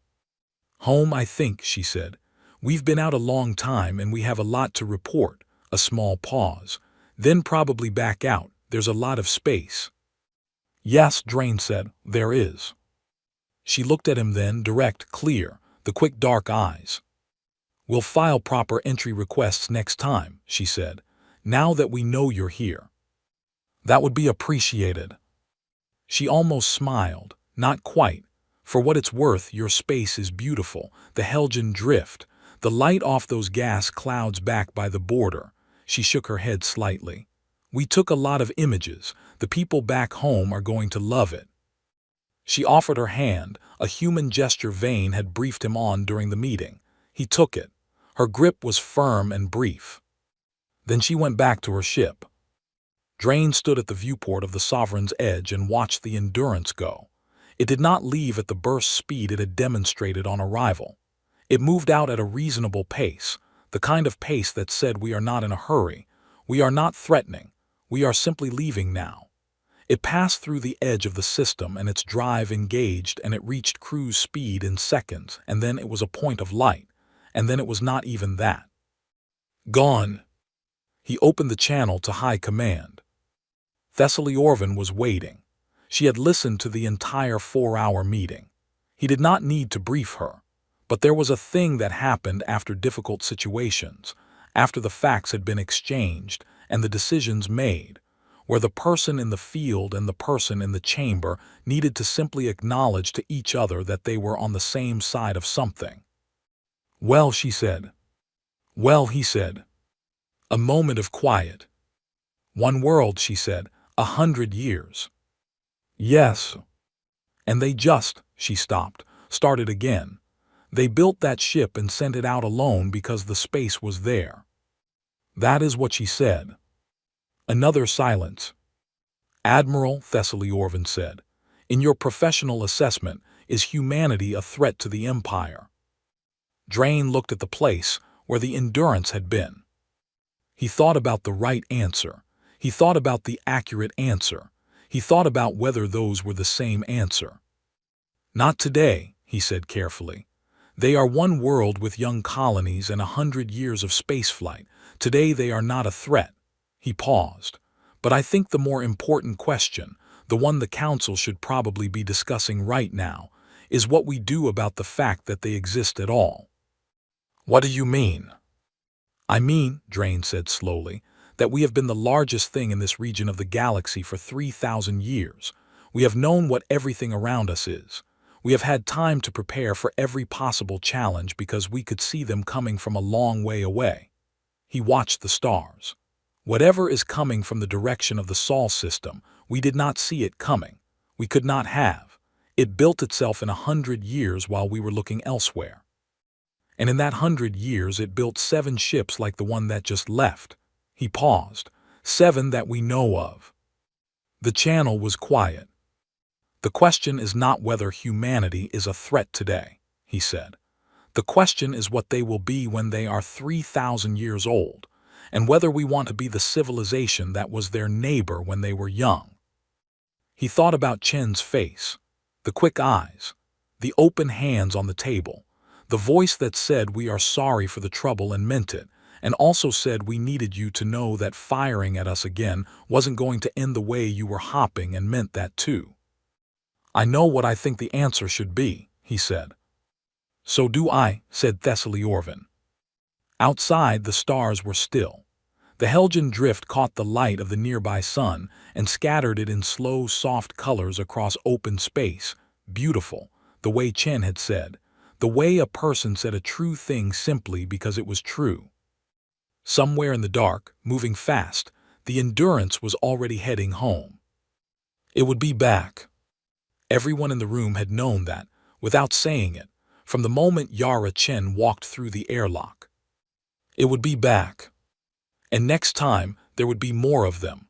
Speaker 1: "Home, I think," she said. "We've been out a long time and we have a lot to report." A small pause. "Then probably back out. There's a lot of space." "Yes," Drain said, "there is." She looked at him then, direct, clear, the quick dark eyes. "We'll file proper entry requests next time," she said, "now that we know you're here." "That would be appreciated." She almost smiled. "Not quite. For what it's worth, your space is beautiful. The Helgen drift, the light off those gas clouds back by the border." She shook her head slightly. "We took a lot of images. The people back home are going to love it." She offered her hand, a human gesture Vane had briefed him on during the meeting. He took it. Her grip was firm and brief. Then she went back to her ship. Drain stood at the viewport of the Sovereign's edge and watched the Endurance go. It did not leave at the burst speed it had demonstrated on arrival. It moved out at a reasonable pace, the kind of pace that said, "We are not in a hurry. We are not threatening. We are simply leaving now." It passed through the edge of the system and its drive engaged and it reached cruise speed in seconds, and then it was a point of light, and then it was not even that. "Gone." He opened the channel to High Command. Thessaly Orvin was waiting. She had listened to the entire 4-hour meeting. He did not need to brief her. But there was a thing that happened after difficult situations, after the facts had been exchanged and the decisions made, where the person in the field and the person in the chamber needed to simply acknowledge to each other that they were on the same side of something. "Well," she said. "Well," he said. A moment of quiet. "One world," she said, 100 years. "Yes." "And they just," she stopped, started again. "They built that ship and sent it out alone because the space was there." That is what she said. Another silence. "Admiral," Thessaly Orvin said, "in your professional assessment, is humanity a threat to the Empire?" Drain looked at the place where the Endurance had been. He thought about the right answer. He thought about the accurate answer. He thought about whether those were the same answer. "Not today," he said carefully. "They are one world with young colonies and 100 years of spaceflight. Today they are not a threat." He paused. "But I think the more important question, the one the Council should probably be discussing right now, is what we do about the fact that they exist at all." "What do you mean?" "I mean," Drain said slowly, "that we have been the largest thing in this region of the galaxy for 3,000 years. We have known what everything around us is. We have had time to prepare for every possible challenge because we could see them coming from a long way away." He watched the stars. "Whatever is coming from the direction of the Sol system, we did not see it coming. We could not have. It built itself in 100 years while we were looking elsewhere. And in that 100 years it built 7 ships like the one that just left." He paused. 7 that we know of." The channel was quiet. "The question is not whether humanity is a threat today," he said. "The question is what they will be when they are 3,000 years old, and whether we want to be the civilization that was their neighbor when they were young." He thought about Chen's face, the quick eyes, the open hands on the table, the voice that said we are sorry for the trouble and meant it, and also said we needed you to know that firing at us again wasn't going to end the way you were hopping and meant that too. "I know what I think the answer should be," he said. "So do I," said Thessaly Orvin. Outside, the stars were still. The Helgen drift caught the light of the nearby sun and scattered it in slow, soft colors across open space. Beautiful, the way Chen had said, the way a person said a true thing simply because it was true. Somewhere in the dark, moving fast, the Endurance was already heading home. It would be back. Everyone in the room had known that, without saying it, from the moment Yara Chen walked through the airlock. It would be back. And next time, there would be more of them,